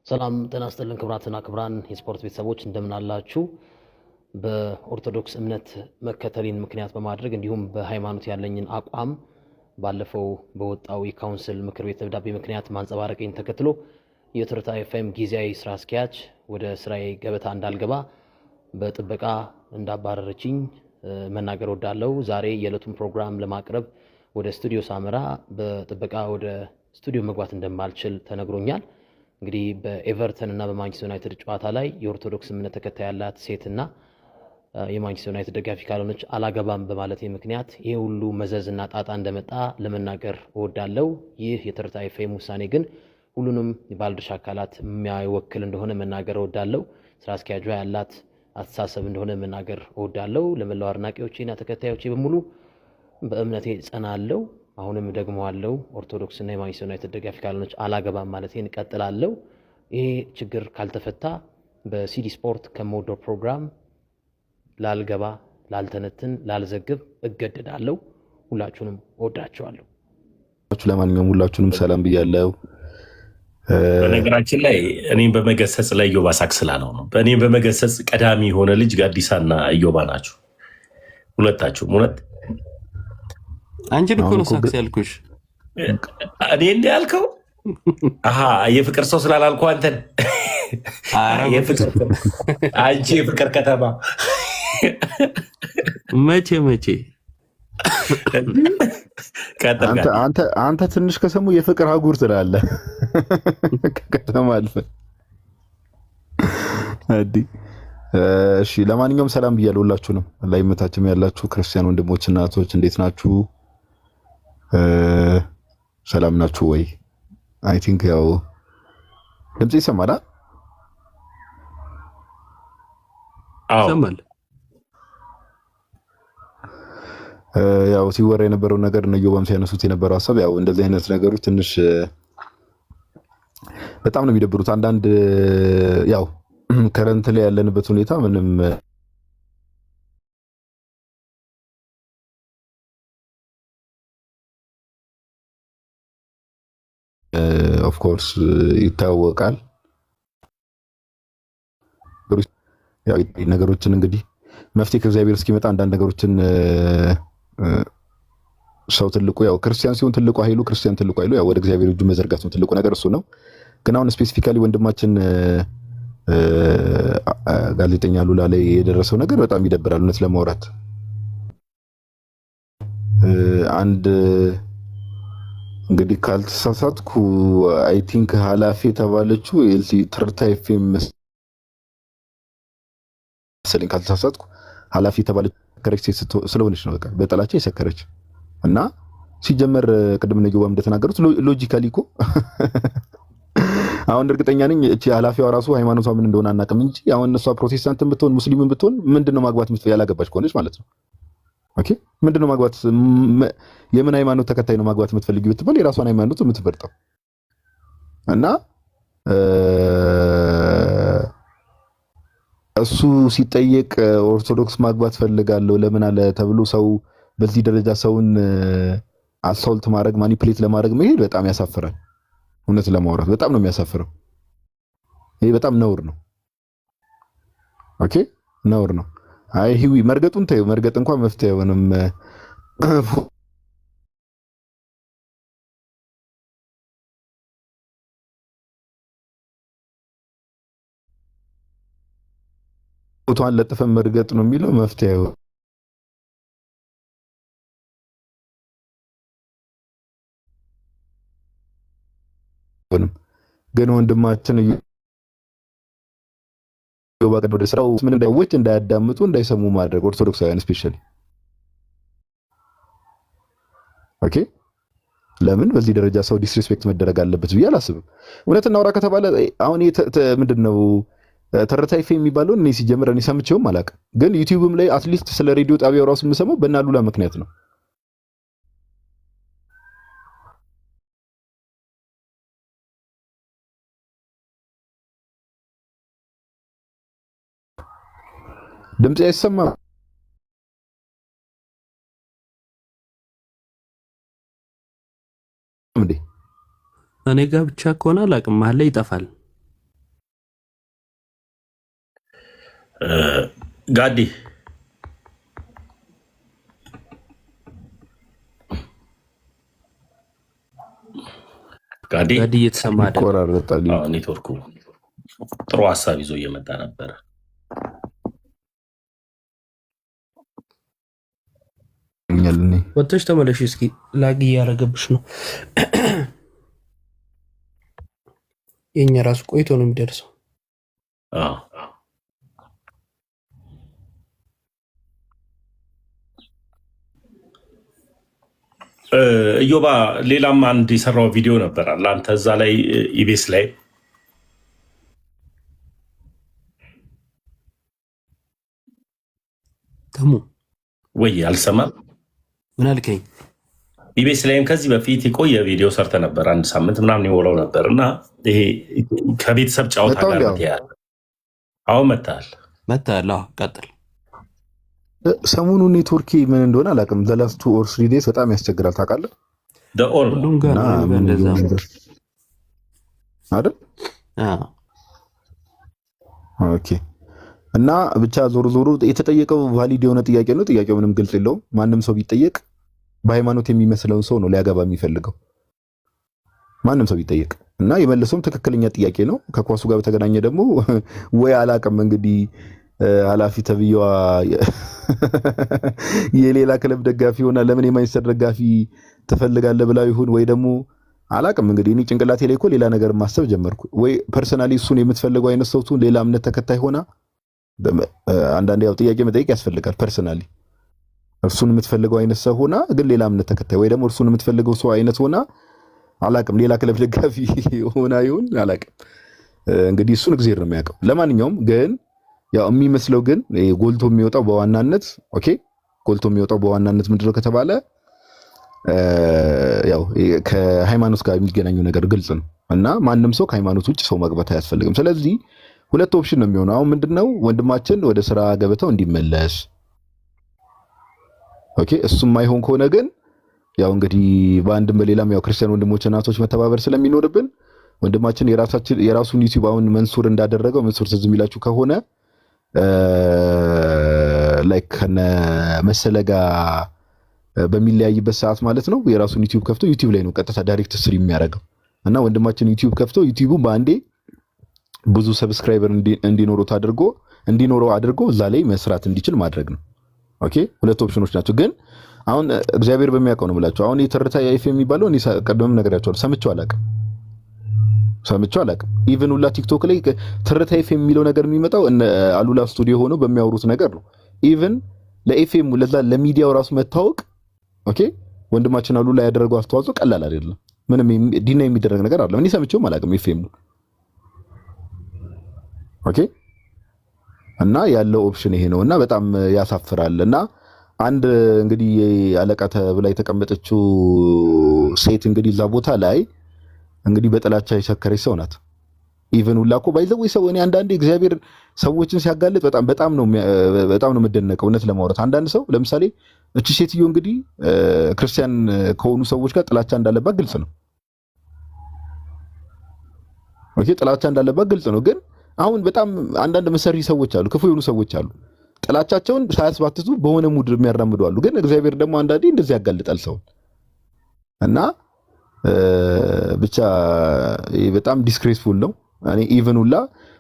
ሰላም ጤና ይስጥልን ክብራትና ክብራን የስፖርት ቤተሰቦች እንደምን አላችሁ? በኦርቶዶክስ እምነት መከተልን ምክንያት በማድረግ እንዲሁም በሃይማኖት ያለኝን አቋም ባለፈው በወጣው የካውንስል ምክር ቤት ደብዳቤ ምክንያት ማንጸባረቅን ተከትሎ የትርታ ኤፍኤም ጊዜያዊ ስራ አስኪያጅ ወደ ስራዬ ገበታ እንዳልገባ በጥበቃ እንዳባረረችኝ መናገር ወዳለው። ዛሬ የዕለቱን ፕሮግራም ለማቅረብ ወደ ስቱዲዮ ሳመራ በጥበቃ ወደ ስቱዲዮ መግባት እንደማልችል ተነግሮኛል። እንግዲህ በኤቨርተን እና በማንቸስተር ዩናይትድ ጨዋታ ላይ የኦርቶዶክስ እምነት ተከታይ ያላት ሴትና የማንቸስተር ዩናይትድ ደጋፊ ካልሆነች አላገባም በማለት ምክንያት ይሄ ሁሉ መዘዝና ጣጣ እንደመጣ ለመናገር እወዳለሁ። ይህ የትርታ ኤፍኤም ውሳኔ ግን ሁሉንም የባለድርሻ አካላት የሚያወክል እንደሆነ መናገር እወዳለሁ። ስራ አስኪያጇ ያላት አስተሳሰብ እንደሆነ መናገር እወዳለሁ። ለመላው አድናቂዎቼና ተከታዮቼ በሙሉ በእምነቴ ጸናለሁ። አሁንም ደግሞ አለው ኦርቶዶክስ እና የማንቸስተር ዩናይትድ ደጋፊ ካልሆነች አላገባም ማለቴን እቀጥላለሁ። ይሄ ችግር ካልተፈታ በሲዲ ስፖርት ከሞዶ ፕሮግራም ላልገባ፣ ላልተነትን፣ ላልዘግብ እገደዳለሁ። ሁላችሁንም እወዳችኋለሁ። ለማንኛውም ሁላችሁንም ሰላም ብያለሁ። በነገራችን ላይ እኔም በመገሰጽ ላይ ኢዮባ ሳክስላ ነው። በእኔም በመገሰጽ ቀዳሚ የሆነ ልጅ ጋዲሳና ኢዮባ ናቸው ሁለታችሁም። እውነት አንቺን እኮ ነው ሳክስ ያልኩሽ። እኔ እንደ ያልከው የፍቅር ሰው ስላላልኩ አንተን አንቺ የፍቅር ከተማ መቼ አንተ ትንሽ ከሰሙ የፍቅር አጉር ትላለህ። ከተማ አልፈ እሺ። ለማንኛውም ሰላም ብያለሁ ሁላችሁንም። ላይ መታችም ያላችሁ ክርስቲያን ወንድሞችና እህቶች እንዴት ናችሁ? ሰላም ናችሁ ወይ? አይ ቲንክ ያው ድምጽ ይሰማል። ይሰማል። ያው ሲወራ የነበረው ነገር ነው ኢዮባም ሲያነሱት የነበረው ሐሳብ ያው እንደዚህ አይነት ነገሮች ትንሽ በጣም ነው የሚደብሩት። አንዳንድ ያው ከረንት ላይ ያለንበት ሁኔታ ምንም ኦፍ ኮርስ ይታወቃል። ያው ነገሮችን እንግዲህ መፍትሄ ከእግዚአብሔር እስኪመጣ አንዳንድ ነገሮችን ሰው ትልቁ ያው ክርስቲያን ሲሆን ትልቁ ኃይሉ ክርስቲያን ትልቁ ኃይሉ ያው ወደ እግዚአብሔር እጁ መዘርጋት ነው። ትልቁ ነገር እሱ ነው። ግን አሁን ስፔሲፊካሊ ወንድማችን ጋዜጠኛ ሉላ ላይ የደረሰው ነገር በጣም ይደብራል። እውነት ለማውራት አንድ እንግዲህ ካልተሳሳትኩ አይ ቲንክ ኃላፊ የተባለችው ኤልሲ ትርታ ኤፍኤም መሰለኝ ካልተሳሳትኩ ኃላፊ የተባለችው ከረክሴ ስለሆነች ነው በቃ በጠላቻ የሰከረች እና ሲጀመር ቅድም ነው ኢዮባም እንደተናገሩት ሎጂካሊ እኮ አሁን እርግጠኛ ነኝ እቺ ኃላፊዋ ራሱ ሃይማኖቷ ምን እንደሆነ አናውቅም እንጂ አሁን እሷ ፕሮቴስታንትም ብትሆን ሙስሊምም ብትሆን ምንድነው ማግባት የምትፈልግ ያላገባች ከሆነች ማለት ነው። ኦኬ ምንድነው ማግባት የምን ሃይማኖት ተከታይ ነው ማግባት የምትፈልጊው ብትባል የራሷን ሃይማኖት የምትመርጠው እና እሱ ሲጠየቅ ኦርቶዶክስ ማግባት ፈልጋለሁ ለምን አለ ተብሎ ሰው በዚህ ደረጃ ሰውን አሳልት ማድረግ ማኒፑሌት ለማድረግ መሄድ በጣም ያሳፍራል። እውነት ለማውራት በጣም ነው የሚያሳፍረው። ይሄ በጣም ነውር ነው። ኦኬ ነውር ነው። አይ ሂዊ መርገጡን ተይው። መርገጥ እንኳን መፍትሄ አይሆንም። ፎቶዋን ለጥፈን መርገጥ ነው የሚለው መፍትሄ አይሆንም። ግን ወንድማችን ኢዮባ ወደ ስራው ምን እንዳይወጭ እንዳያዳምጡ እንዳይሰሙ ማድረግ ኦርቶዶክሳውያን ስፔሻሊ ኦኬ። ለምን በዚህ ደረጃ ሰው ዲስሪስፔክት መደረግ አለበት ብዬ አላስብም። እውነት እናውራ ከተባለ አሁን ምንድነው ትርታ ኤፍኤም የሚባለው እኔ ሲጀምር እኔ ሰምቼውም አላውቅም። ግን ዩቲዩብም ላይ አትሊስት ስለ ሬዲዮ ጣቢያው ራሱ የምሰማው በእናሉላ ምክንያት ነው። ድምጽ አይሰማም እንዴ? እኔ ጋር ብቻ ከሆነ አላውቅም፣ መሀል ላይ ይጠፋል። ጋዲ ጋዲ እየተሰማ አይደል? ይቆራረጣል። ኔትወርኩ ጥሩ ሀሳብ ይዞ እየመጣ ነበረ። ወጥተሽ ተመለሽ እስኪ። ላግ እያደረገብሽ ነው። የኛ ራሱ ቆይቶ ነው የሚደርሰው። እዮባ ሌላም አንድ የሰራው ቪዲዮ ነበር አለ አንተ እዛ ላይ ኢቤስ ላይ ተሙ ወይ አልሰማም? ምን አልከኝ? ኢቤስ ላይም ከዚህ በፊት የቆየ ቪዲዮ ሰርተ ነበር፣ አንድ ሳምንት ምናምን የሞላው ነበር እና ይሄ ከቤተሰብ ጨዋታ ጋር ያለ አሁን መታል። ቀጥል። ሰሞኑን ኔትወርክ ምን እንደሆነ አላውቅም። ዘ ላስት 2 or 3 days በጣም ያስቸግራል ታውቃለህ። ሁሉም ጋር እንደዛ አይደል? ኦኬ። እና ብቻ ዞሮ ዞሮ የተጠየቀው ቫሊድ የሆነ ጥያቄ ነው። ጥያቄው ምንም ግልጽ የለውም። ማንም ሰው ቢጠየቅ በሃይማኖት የሚመስለውን ሰው ነው ሊያገባ የሚፈልገው ማንም ሰው ቢጠየቅ እና የመለሰውም ትክክለኛ ጥያቄ ነው። ከኳሱ ጋር በተገናኘ ደግሞ ወይ አላውቅም እንግዲህ ኃላፊ ተብዬዋ የሌላ ክለብ ደጋፊ ሆና ለምን የማንቸስተር ደጋፊ ትፈልጋለህ ብላ ይሁን ወይ ደግሞ አላውቅም እንግዲህ እኔ ጭንቅላቴ ላይ እኮ ሌላ ነገር ማሰብ ጀመርኩ። ወይ ፐርሰናሊ እሱን የምትፈልገው አይነት ሰው ሌላ እምነት ተከታይ ሆና አንዳንዴ ያው ጥያቄ መጠየቅ ያስፈልጋል። ፐርሰናሊ እርሱን የምትፈልገው አይነት ሰው ሆና ግን ሌላ እምነት ተከታይ ወይ ደግሞ እርሱን የምትፈልገው ሰው አይነት ሆና አላውቅም ሌላ ክለብ ደጋፊ ሆና ይሁን አላውቅም እንግዲህ እሱን እግዚአብሔር ነው የሚያውቀው። ለማንኛውም ግን ያው የሚመስለው ግን ጎልቶ የሚወጣው በዋናነት ጎልቶ የሚወጣው በዋናነት ምንድነው ከተባለ ያው ከሃይማኖት ጋር የሚገናኘው ነገር ግልጽ ነው እና ማንም ሰው ከሃይማኖት ውጭ ሰው ማግባት አያስፈልግም። ስለዚህ ሁለት ኦፕሽን ነው የሚሆነው። አሁን ምንድነው ወንድማችን ወደ ስራ ገበታው እንዲመለስ እሱም ማይሆን ከሆነ ግን ያው እንግዲህ በአንድም በሌላም ያው ክርስቲያን ወንድሞች እናቶች መተባበር ስለሚኖርብን ወንድማችን የራሱን ዩቲዩብ አሁን መንሱር እንዳደረገው መንሱር ትዝ የሚላችሁ ከሆነ ላይክ ከነ መሰለጋ በሚለያይበት ሰዓት ማለት ነው የራሱን ዩቲዩብ ከፍቶ ዩቲዩብ ላይ ነው ቀጥታ ዳይሬክት ስትሪም የሚያደርገው እና ወንድማችን ዩቲዩብ ከፍቶ ዩቲዩቡን በአንዴ ብዙ ሰብስክራይበር እንዲኖረው አድርጎ እዛ ላይ መስራት እንዲችል ማድረግ ነው። ሁለት ኦፕሽኖች ናቸው። ግን አሁን እግዚአብሔር በሚያውቀው ነው የምላችሁ። አሁን የትርታ ኤፍኤም የሚባለው እኔ ቀደም ነገራችኋለሁ፣ ሰምቼው አላውቅም። ኢቭን ሁላ ቲክቶክ ላይ ትርታ ኤፍኤም የሚለው ነገር የሚመጣው አሉላ ስቱዲዮ ሆኖ በሚያወሩት ነገር ነው። ኢቭን ለኤፍኤም ለዛ ለሚዲያው ራሱ መታወቅ ወንድማችን አሉላ ያደረገው አስተዋጽኦ ቀላል አይደለም። ምንም ዲና የሚደረግ ነገር አይደለም። እኔ ሰምቼውም አላውቅም ኤፍኤም ነው። እና ያለው ኦፕሽን ይሄ ነውና በጣም ያሳፍራል። እና አንድ እንግዲህ አለቃ ተብላ የተቀመጠችው ሴት እንግዲህ እዛ ቦታ ላይ እንግዲህ በጥላቻ የሰከረች ሰው ናት። ኢቭን ሁላ እኮ ባይዘው ሰው እኔ አንዳንዴ እግዚአብሔር ሰዎችን ሲያጋልጥ በጣም ነው የምደነቀው። እውነት ለማውራት አንዳንድ ሰው ለምሳሌ እቺ ሴትዮ እንግዲህ ክርስቲያን ከሆኑ ሰዎች ጋር ጥላቻ እንዳለባት ግልጽ ነው። ጥላቻ እንዳለባት ግልጽ ነው። ግን አሁን በጣም አንዳንድ መሰሪ ሰዎች አሉ፣ ክፉ የሆኑ ሰዎች አሉ። ጥላቻቸውን ሳያስባትቱ በሆነ ሙድ የሚያራምዱ አሉ። ግን እግዚአብሔር ደግሞ አንዳንዴ እንደዚህ ያጋልጣል ሰው እና ብቻ በጣም ዲስክሬስፉል ነው። እኔ ኢቭን ሁላ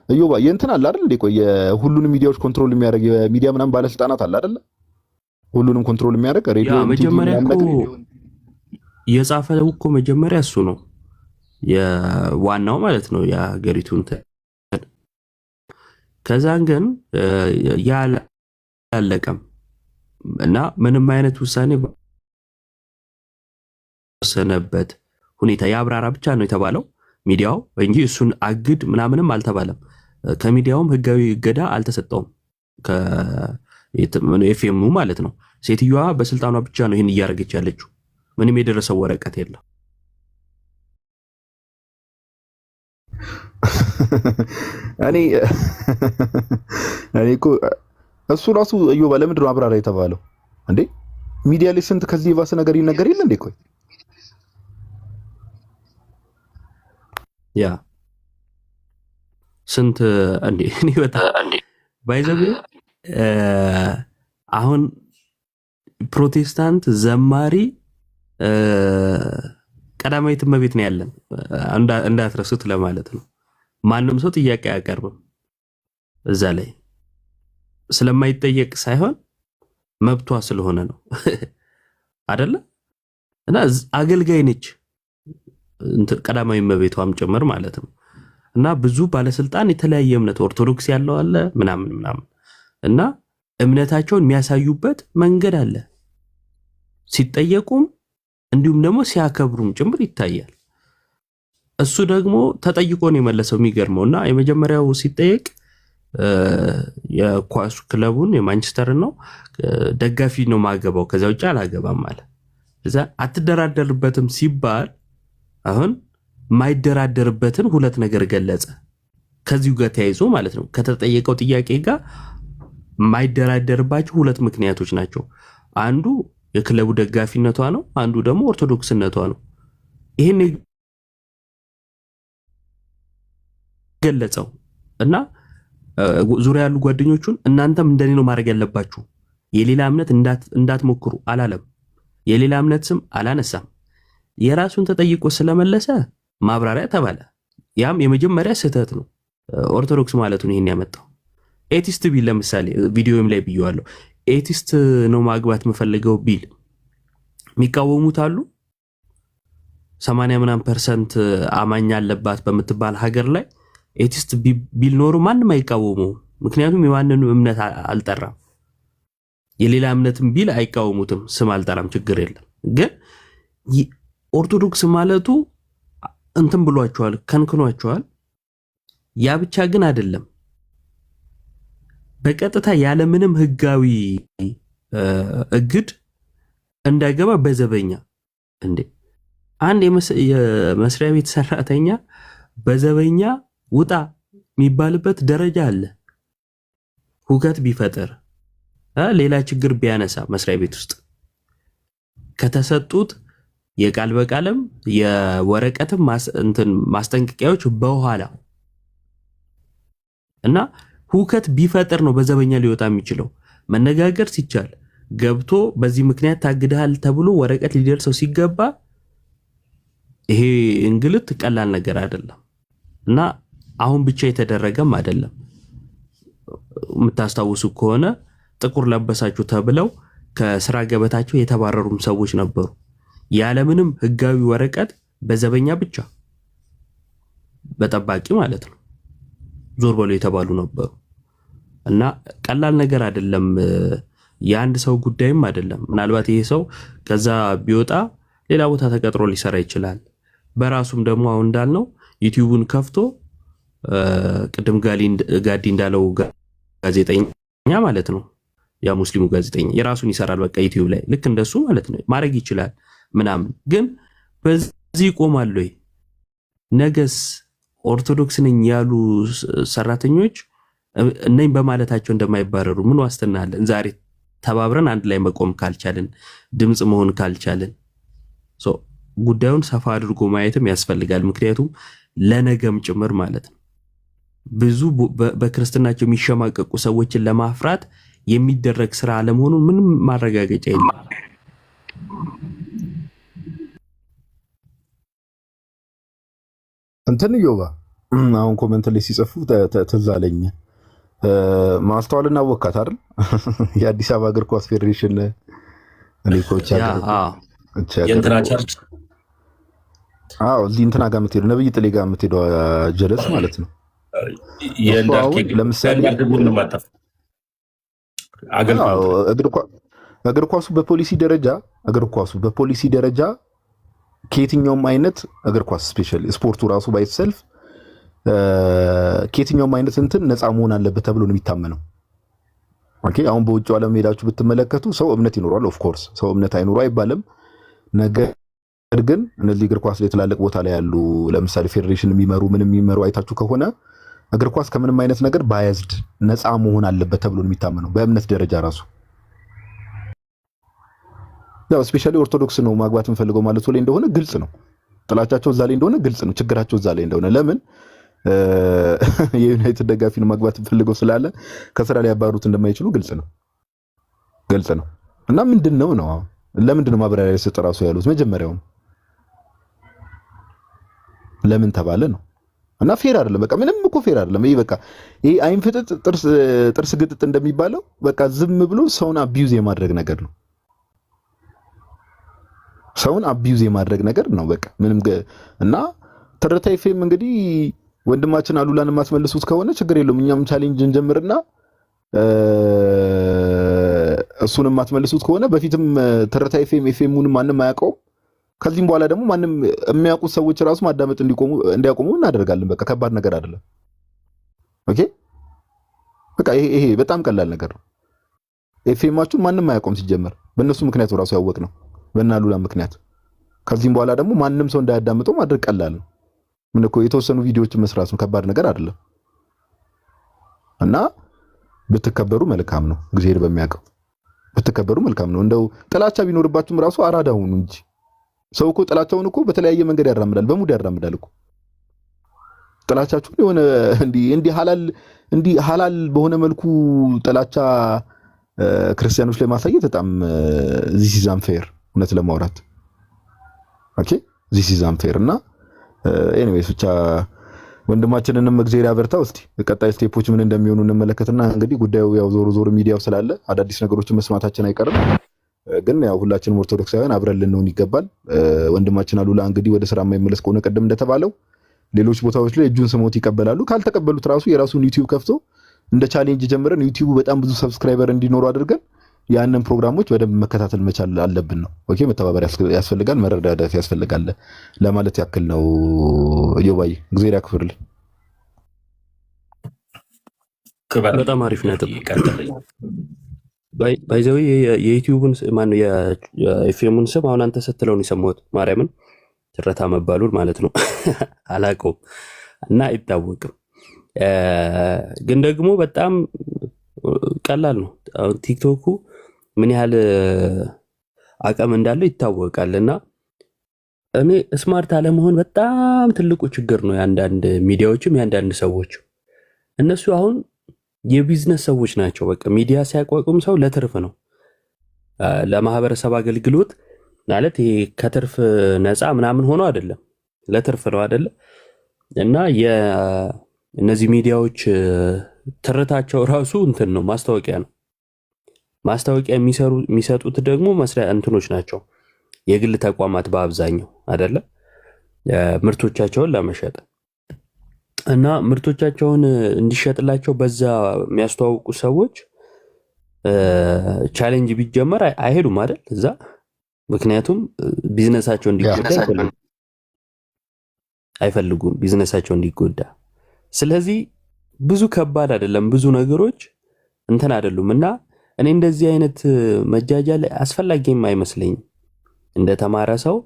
እዮባ የእንትን አለ አይደል እንዴ? ቆይ የሁሉንም ሚዲያዎች ኮንትሮል የሚያደርግ የሚዲያ ምናምን ባለስልጣናት አለ አይደል? ሁሉንም ኮንትሮል የሚያደርግ ሬዲዮ መጀመሪያ እኮ የጻፈው እኮ መጀመሪያ እሱ ነው የዋናው ማለት ነው የሀገሪቱን። ከዛን ግን ያላለቀም እና ምንም አይነት ውሳኔ ወሰነበት ሁኔታ ያብራራ ብቻ ነው የተባለው ሚዲያው እንጂ እሱን አግድ ምናምንም አልተባለም። ከሚዲያውም ህጋዊ እገዳ አልተሰጠውም ከኤፍኤሙ ማለት ነው። ሴትዮዋ በስልጣኗ ብቻ ነው ይህን እያደረገች ያለችው። ምንም የደረሰው ወረቀት የለም። እኔ እኮ እሱ ራሱ እዮባ ለምንድን ነው አብራራ የተባለው እንዴ? ሚዲያ ላይ ስንት ከዚህ የባሰ ነገር ይነገር የለ እንዴ? ቆይ ያ ስንት እንዴ እኔ በጣም ባይዘብ አሁን ፕሮቴስታንት ዘማሪ ቀዳማዊት እመቤት ነው ያለን እንዳትረሱት ለማለት ነው። ማንም ሰው ጥያቄ አያቀርብም እዛ ላይ ስለማይጠየቅ ሳይሆን መብቷ ስለሆነ ነው አይደለ? እና አገልጋይ ነች ቀዳማዊ እመቤቷም ጭምር ማለት ነው። እና ብዙ ባለስልጣን የተለያየ እምነት ኦርቶዶክስ ያለው አለ ምናምን እና እምነታቸውን የሚያሳዩበት መንገድ አለ ሲጠየቁም እንዲሁም ደግሞ ሲያከብሩም ጭምር ይታያል። እሱ ደግሞ ተጠይቆ ነው የመለሰው የሚገርመውና የመጀመሪያው ሲጠየቅ የኳስ ክለቡን የማንቸስተር ነው ደጋፊ ነው ማገባው ከዛ ውጭ አላገባም አለ። እዛ አትደራደርበትም ሲባል አሁን ማይደራደርበትን ሁለት ነገር ገለጸ። ከዚሁ ጋር ተያይዞ ማለት ነው ከተጠየቀው ጥያቄ ጋር ማይደራደርባቸው ሁለት ምክንያቶች ናቸው። አንዱ የክለቡ ደጋፊነቷ ነው፣ አንዱ ደግሞ ኦርቶዶክስነቷ ነው። ይሄን ገለጸው እና ዙሪያ ያሉ ጓደኞቹን እናንተም እንደኔ ነው ማድረግ ያለባችሁ፣ የሌላ እምነት እንዳትሞክሩ አላለም። የሌላ እምነት ስም አላነሳም። የራሱን ተጠይቆ ስለመለሰ ማብራሪያ ተባለ። ያም የመጀመሪያ ስህተት ነው ኦርቶዶክስ ማለቱን ይሄን ያመጣው። ኤቲስት ቢል ለምሳሌ ቪዲዮም ላይ ብየዋለሁ። ኤቲስት ነው ማግባት መፈልገው ቢል የሚቃወሙት አሉ። 80% አማኝ አለባት በምትባል ሀገር ላይ ኤቲስት ቢል ኖሮ ማንም አይቃወመው። ምክንያቱም የማንንም እምነት አልጠራም። የሌላ እምነትም ቢል አይቃወሙትም። ስም አልጠራም፣ ችግር የለም። ግን ኦርቶዶክስ ማለቱ እንትን ብሏቸዋል፣ ከንክኗቸዋል። ያ ብቻ ግን አይደለም። በቀጥታ ያለምንም ህጋዊ እግድ እንዳይገባ በዘበኛ እንዴ አንድ የመስሪያ ቤት ሰራተኛ በዘበኛ ውጣ የሚባልበት ደረጃ አለ። ሁከት ቢፈጠር ሌላ ችግር ቢያነሳ መስሪያ ቤት ውስጥ ከተሰጡት የቃል በቃልም የወረቀትም ማስጠንቀቂያዎች በኋላ እና ሁከት ቢፈጠር ነው በዘበኛ ሊወጣ የሚችለው። መነጋገር ሲቻል ገብቶ በዚህ ምክንያት ታግደሃል ተብሎ ወረቀት ሊደርሰው ሲገባ ይሄ እንግልት ቀላል ነገር አይደለም እና አሁን ብቻ የተደረገም አይደለም። የምታስታውሱ ከሆነ ጥቁር ለበሳችሁ ተብለው ከስራ ገበታቸው የተባረሩም ሰዎች ነበሩ። ያለምንም ህጋዊ ወረቀት በዘበኛ ብቻ በጠባቂ ማለት ነው ዞር በሉ የተባሉ ነበሩ እና ቀላል ነገር አይደለም። የአንድ ሰው ጉዳይም አይደለም። ምናልባት ይሄ ሰው ከዛ ቢወጣ ሌላ ቦታ ተቀጥሮ ሊሰራ ይችላል። በራሱም ደግሞ አሁን እንዳልነው ዩቲዩብን ከፍቶ ቅድም ጋዲ እንዳለው ጋዜጠኛ ማለት ነው ያ ሙስሊሙ ጋዜጠኛ የራሱን ይሰራል። በቃ ዩቲዩብ ላይ ልክ እንደሱ ማለት ነው ማድረግ ይችላል ምናምን። ግን በዚህ ይቆማል ወይ? ነገስ ኦርቶዶክስ ነኝ ያሉ ሰራተኞች እነኝ በማለታቸው እንደማይባረሩ ምን ዋስትና አለን? ዛሬ ተባብረን አንድ ላይ መቆም ካልቻልን፣ ድምጽ መሆን ካልቻልን ጉዳዩን ሰፋ አድርጎ ማየትም ያስፈልጋል። ምክንያቱም ለነገም ጭምር ማለት ነው ብዙ በክርስትናቸው የሚሸማቀቁ ሰዎችን ለማፍራት የሚደረግ ስራ አለመሆኑ ምንም ማረጋገጫ የለም። እንትን ይዮባ አሁን ኮሜንት ላይ ሲጽፉ ትዝ አለኝ። ማስተዋልና ወካት አይደል የአዲስ አበባ እግር ኳስ ፌዴሬሽን እኔ ኮች የእንትና ቸርች እዚህ እንትና ጋር የምትሄደው ነብይ ጥሌ ጋር የምትሄደው ጀለስ ማለት ነው። ለምሳሌ እግር ኳሱ በፖሊሲ ደረጃ ከየትኛውም አይነት እግር ኳስ ስፔሻሊ ስፖርቱ ራሱ ባይሰልፍ ከየትኛውም አይነት እንትን ነፃ መሆን አለበት ተብሎ ነው የሚታመነው። ኦኬ አሁን በውጭው ዓለም ሄዳችሁ ብትመለከቱ ሰው እምነት ይኖራል። ኦፍ ኮርስ ሰው እምነት አይኖሩ አይባልም። ነገር ግን እነዚህ እግር ኳስ ላይ ትላልቅ ቦታ ላይ ያሉ ለምሳሌ ፌዴሬሽን የሚመሩ አይታችሁ ከሆነ እግር ኳስ ከምንም አይነት ነገር ባያዝድ ነፃ መሆን አለበት ተብሎ ነው የሚታመነው በእምነት ደረጃ ራሱ። ያው ስፔሻሊ ኦርቶዶክስ ነው ማግባት እንፈልገው ማለት ላይ እንደሆነ ግልጽ ነው። ጥላቻቸው እዛ ላይ እንደሆነ ግልጽ ነው። ችግራቸው እዛ ላይ እንደሆነ ለምን የዩናይትድ ደጋፊን ማግባት ፈልገው ስላለ ከስራ ላይ ያባሩት እንደማይችሉ ግልጽ ነው። እና ምንድነው ለምንድነው ማብራሪያ የሰጠ ራሱ ያሉት መጀመሪያው ለምን ተባለ ነው። እና ፌር አይደለም። በቃ ምንም እኮ ፌር አይደለም። ይሄ በቃ ይሄ አይን ፍጥጥ ጥርስ ግጥጥ እንደሚባለው በቃ ዝም ብሎ ሰውን አቢዩዝ የማድረግ ነገር ነው። ሰውን አቢዩዝ የማድረግ ነገር ነው በቃ ምንም እና ትርታ ኤፍኤም እንግዲህ ወንድማችን አሉላን ማስመልሱት ከሆነ ችግር የለውም። እኛም ቻሌንጅ እንጀምርና እሱንም ማስመልሱት ከሆነ በፊትም ትርታ ኤፍኤሙን ማንም አያውቀው። ከዚህም በኋላ ደግሞ ማንም የሚያውቁት ሰዎች ራሱ ማዳመጥ እንዲያቆሙ እናደርጋለን። በቃ ከባድ ነገር አይደለም። ኦኬ በቃ ይሄ በጣም ቀላል ነገር ነው። ኤፍኤማችሁን ማንም አያውቀውም ሲጀመር በእነሱ ምክንያት ራሱ ያወቅ ነው በእነ አሉላ ምክንያት። ከዚህም በኋላ ደግሞ ማንም ሰው እንዳያዳምጠው ማድረግ ቀላል ነው። ምን እኮ የተወሰኑ ቪዲዮዎችን መስራት ነው፣ ከባድ ነገር አይደለም። እና ብትከበሩ መልካም ነው። እግዚአብሔር በሚያውቀው ብትከበሩ መልካም ነው። እንደው ጥላቻ ቢኖርባችሁም ራሱ አራዳ ሁኑ እንጂ ሰው እኮ ጥላቻውን እኮ በተለያየ መንገድ ያራምዳል፣ በሙድ ያራምዳል እኮ ጥላቻችሁን የሆነ እንዲህ ሐላል በሆነ መልኩ ጥላቻ ክርስቲያኖች ላይ ማሳየት በጣም this is unfair እውነት ለማውራት ኦኬ this is unfair እና ኤኒዌይስ ብቻ ወንድማችንንም እግዚአብሔር ያበርታው። እስቲ ቀጣይ ስቴፖች ምን እንደሚሆኑ እንመለከትና እንግዲህ ጉዳዩ ያው ዞሮ ሚዲያው ስላለ አዳዲስ ነገሮችን መስማታችን አይቀርም። ግን ያው ሁላችንም ኦርቶዶክሳውያን አብረን ልንሆን ይገባል። ወንድማችን አሉላ እንግዲህ ወደ ስራ የማይመለስ ከሆነ ቀደም እንደተባለው ሌሎች ቦታዎች ላይ እጁን ስሞት ይቀበላሉ። ካልተቀበሉት ራሱ የራሱን ዩቲዩብ ከፍቶ እንደ ቻሌንጅ ጀምረን ዩቲዩቡ በጣም ብዙ ሰብስክራይበር እንዲኖሩ አድርገን ያንን ፕሮግራሞች በደንብ መከታተል መቻል አለብን ነው። ኦኬ መተባበር ያስፈልጋል፣ መረዳዳት ያስፈልጋል ለማለት ያክል ነው። ዮባይ እግዚአብሔር ያክብርልን። በጣም አሪፍ ነጥብ። ባይዘው የዩቲዩብን ማን የኤፍኤሙን ስም አሁን አንተ ስትለውን የሰማሁት ማርያምን ትረታ መባሉን ማለት ነው አላውቀውም እና አይታወቅም። ግን ደግሞ በጣም ቀላል ነው። ቲክቶኩ ምን ያህል አቅም እንዳለው ይታወቃልና እኔ ስማርት አለመሆን በጣም ትልቁ ችግር ነው። የአንዳንድ ሚዲያዎችም የአንዳንድ ሰዎች እነሱ አሁን የቢዝነስ ሰዎች ናቸው። በቃ ሚዲያ ሲያቋቁም ሰው ለትርፍ ነው፣ ለማህበረሰብ አገልግሎት ማለት ይሄ ከትርፍ ነፃ ምናምን ሆኖ አይደለም፣ ለትርፍ ነው አይደለ? እና እነዚህ ሚዲያዎች ትርታቸው ራሱ እንትን ነው፣ ማስታወቂያ ነው። ማስታወቂያ የሚሰጡት ደግሞ መስሪያ እንትኖች ናቸው፣ የግል ተቋማት በአብዛኛው አይደለ? ምርቶቻቸውን ለመሸጥ እና ምርቶቻቸውን እንዲሸጥላቸው በዛ የሚያስተዋውቁ ሰዎች ቻሌንጅ ቢጀመር አይሄዱም አይደል እዛ። ምክንያቱም ቢዝነሳቸው እንዲጎዳ አይፈልጉም፣ ቢዝነሳቸው እንዲጎዳ። ስለዚህ ብዙ ከባድ አይደለም፣ ብዙ ነገሮች እንትን አይደሉም። እና እኔ እንደዚህ አይነት መጃጃል አስፈላጊም አይመስለኝም። እንደ ተማረ ሰው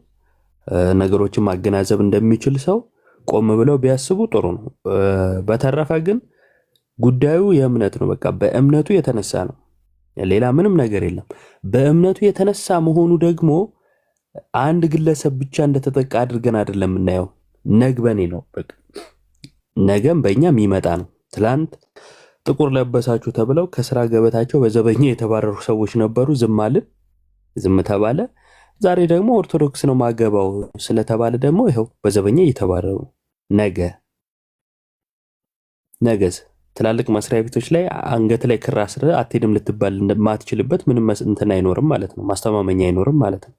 ነገሮችን ማገናዘብ እንደሚችል ሰው ቆም ብለው ቢያስቡ ጥሩ ነው። በተረፈ ግን ጉዳዩ የእምነት ነው። በቃ በእምነቱ የተነሳ ነው፣ ሌላ ምንም ነገር የለም። በእምነቱ የተነሳ መሆኑ ደግሞ አንድ ግለሰብ ብቻ እንደተጠቃ አድርገን አይደለም የምናየው። ነግበኔ ነው በቃ ነገም በእኛ የሚመጣ ነው። ትላንት ጥቁር ለበሳችሁ ተብለው ከስራ ገበታቸው በዘበኛ የተባረሩ ሰዎች ነበሩ። ዝም አልን፣ ዝም ተባለ። ዛሬ ደግሞ ኦርቶዶክስ ነው ማገባው ስለተባለ ደግሞ ይኸው በዘበኛ እየተባረሩ። ነገስ ትላልቅ መስሪያ ቤቶች ላይ አንገት ላይ ክር አስረ አትሄድም ልትባል ማትችልበት ምንም እንትን አይኖርም ማለት ነው፣ ማስተማመኛ አይኖርም ማለት ነው።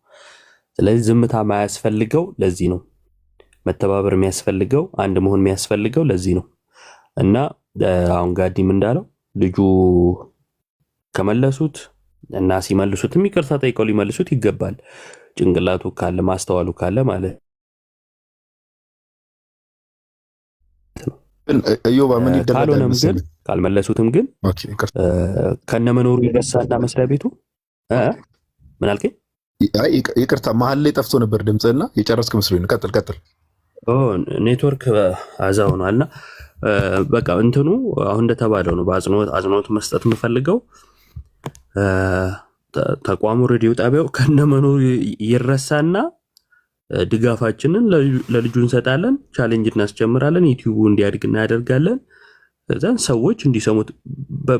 ስለዚህ ዝምታ ማያስፈልገው ለዚህ ነው። መተባበር የሚያስፈልገው፣ አንድ መሆን የሚያስፈልገው ለዚህ ነው። እና አሁን ጋዲም እንዳለው ልጁ ከመለሱት እና ሲመልሱትም ይቅርታ ጠይቀው ሊመልሱት ይገባል። ጭንቅላቱ ካለ ማስተዋሉ ካለ ማለት ነው። እዮባ ምን ይደረጋል መሰለህ? ካልመለሱትም ግን ከነመኖሩ ይረሳና መስሪያ ቤቱ ምን አልከኝ? ይቅርታ መሀል ላይ ጠፍቶ ነበር ድምፅህና የጨረስክ መስሎኝ። ቀጥል። ኔትወርክ አዛ ሆኗልና በቃ እንትኑ አሁን እንደተባለው ነው። በአጽንኦት መስጠት የምፈልገው ተቋሙ ሬዲዮ ጣቢያው ከነመኖሩ ይረሳና ድጋፋችንን ለልጁ እንሰጣለን፣ ቻሌንጅ እናስጀምራለን፣ ዩቲዩቡ እንዲያድግ እናደርጋለን። ከዛን ሰዎች እንዲሰሙት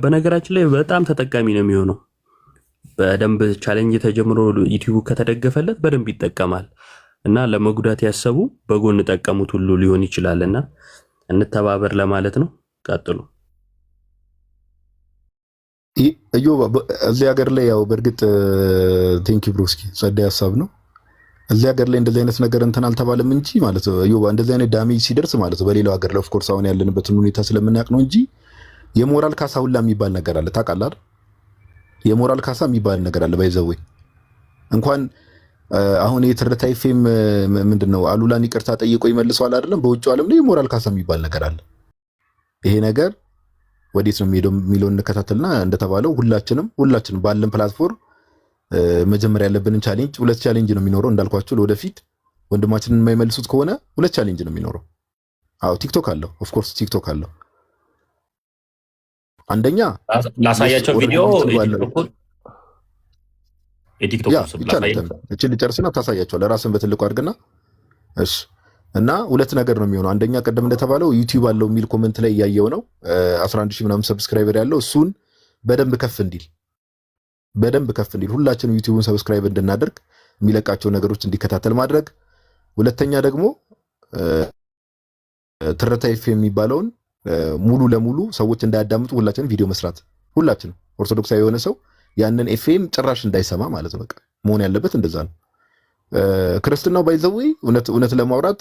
በነገራችን ላይ በጣም ተጠቃሚ ነው የሚሆነው። በደንብ ቻሌንጅ ተጀምሮ ዩቲዩብ ከተደገፈለት በደንብ ይጠቀማል እና ለመጉዳት ያሰቡ በጎን ጠቀሙት ሁሉ ሊሆን ይችላልና እንተባበር ለማለት ነው። ቀጥሉ። እዮባ እዚህ ሀገር ላይ ያው በእርግጥ ቴንኪ ብሮስኪ ጸዳይ ሀሳብ ነው። እዚህ ሀገር ላይ እንደዚህ አይነት ነገር እንትን አልተባለም እንጂ ማለት ነው እዮባ እንደዚህ አይነት ዳሜጅ ሲደርስ ማለት ነው በሌላው ሀገር ላይ ኦፍ ኮርስ አሁን ያለንበትን ሁኔታ ስለምናውቅ ነው እንጂ የሞራል ካሳ ሁላ የሚባል ነገር አለ። ታውቃለህ አይደል? የሞራል ካሳ የሚባል ነገር አለ። ባይዘዌ እንኳን አሁን የትርታ ኤፍኤም ምንድነው አሉላን ይቅርታ ጠይቆ ይመልሰዋል አይደለም? በውጭ ዓለም ላይ የሞራል ካሳ የሚባል ነገር አለ። ይሄ ነገር ወዴት ነው የሚሄደው የሚለውን እንከታተልና እንደተባለው ሁላችንም ባለን ፕላትፎርም መጀመሪያ ያለብንን ቻሌንጅ 2 ቻሌንጅ ነው የሚኖረው እንዳልኳችሁ ለወደፊት ወንድማችንን የማይመልሱት ከሆነ 2 ቻሌንጅ ነው የሚኖረው። አዎ ቲክቶክ አለው ኦፍ ኮርስ ቲክቶክ አለው። አንደኛ ላሳያቸው ቪዲዮ እቺ ልጨርስና ታሳያቸዋለህ ራስን በትልቁ አድርግና እሺ። እና 2 ነገር ነው የሚሆነው። አንደኛ ቀደም እንደተባለው ዩቲዩብ አለው የሚል ኮሜንት ላይ እያየው ነው 11000 ምናምን ሰብስክራይበር ያለው እሱን በደንብ ከፍ እንዲል ሁላችንም ዩቲዩብን ሰብስክራይብ እንድናደርግ የሚለቃቸው ነገሮች እንዲከታተል ማድረግ። ሁለተኛ ደግሞ ትርታ ኤፍኤም የሚባለውን ሙሉ ለሙሉ ሰዎች እንዳያዳምጡ ሁላችንም ቪዲዮ መስራት፣ ሁላችንም ኦርቶዶክሳዊ የሆነ ሰው ያንን ኤፍኤም ጭራሽ እንዳይሰማ ማለት ነው። በቃ መሆን ያለበት እንደዛ ነው። ክርስትናው ባይዘው እውነት ለማውራት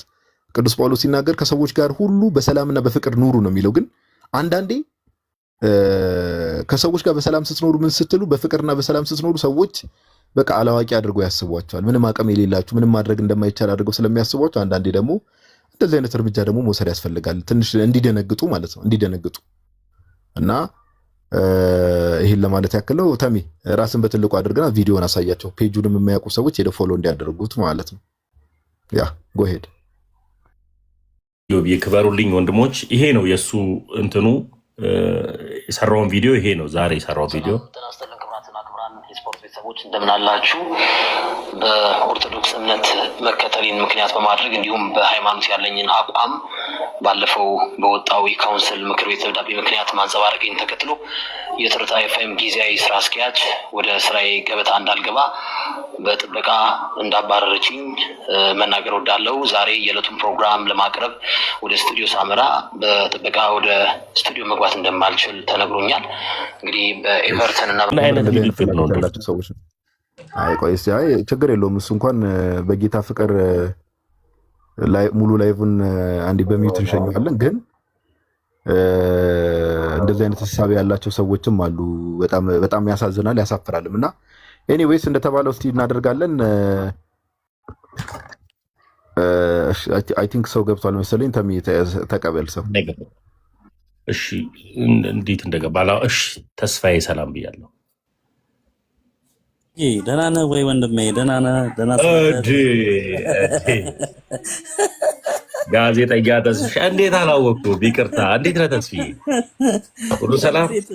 ቅዱስ ጳውሎስ ሲናገር ከሰዎች ጋር ሁሉ በሰላምና በፍቅር ኑሩ ነው የሚለው። ግን አንዳንዴ ከሰዎች ጋር በሰላም ስትኖሩ ምን ስትሉ በፍቅርና በሰላም ስትኖሩ ሰዎች በቃ አላዋቂ አድርገው ያስቧቸዋል። ምንም አቅም የሌላችሁ ምንም ማድረግ እንደማይቻል አድርገው ስለሚያስቧቸው አንዳንዴ ደግሞ እንደዚህ አይነት እርምጃ ደግሞ መውሰድ ያስፈልጋል። ትንሽ እንዲደነግጡ ማለት ነው እንዲደነግጡ እና ይሄን ለማለት ያክለው ተሚ ራስን በትልቁ አድርገና ቪዲዮን አሳያቸው። ፔጁንም የማያውቁ ሰዎች ሄደው ፎሎ እንዲያደርጉት ማለት ነው። ያ ጎ ሄድ ይክበሩልኝ ወንድሞች። ይሄ ነው የሱ እንትኑ የሰራውን ቪዲዮ ይሄ ነው ዛሬ የሰራው ቪዲዮ። የስፖርት ቤተሰቦች እንደምን አላችሁ? በኦርቶዶክስ እምነት መከተልን ምክንያት በማድረግ እንዲሁም በሃይማኖት ያለኝን አቋም ባለፈው በወጣው የካውንስል ምክር ቤት ደብዳቤ ምክንያት ማንጸባረቅን ተከትሎ የትርታ ኤፍኤም ጊዜያዊ ስራ አስኪያጅ ወደ ስራዬ ገበታ እንዳልገባ በጥበቃ እንዳባረረችኝ መናገር ወዳለው። ዛሬ የዕለቱን ፕሮግራም ለማቅረብ ወደ ስቱዲዮ ሳመራ በጥበቃ ወደ ስቱዲዮ መግባት እንደማልችል ተነግሮኛል። እንግዲህ በኤቨርተን እና ሰዎች ችግር የለውም። እሱ እንኳን በጌታ ፍቅር ሙሉ ላይቭን አንዴ በሚዩት እንሸኘዋለን። ግን እንደዚህ አይነት ሀሳብ ያላቸው ሰዎችም አሉ። በጣም ያሳዝናል፣ ያሳፍራልም። እና ኤኒዌይስ እንደተባለው እስቲ እናደርጋለን። አይ ቲንክ ሰው ገብቷል መሰለኝ። ተቀበል ሰው። እሺ እንዴት እንደገባ እሺ። ተስፋዬ ሰላም ብያለሁ። ደህና ነህ ወይ ወንድሜ? ደህና ነህ? ጋዜጠኛ ተስፋ እንዴት አላወቅኩም? ይቅርታ። እንዴት ነህ ተስፋዬ? ሁሉ ሰላም? እንዴት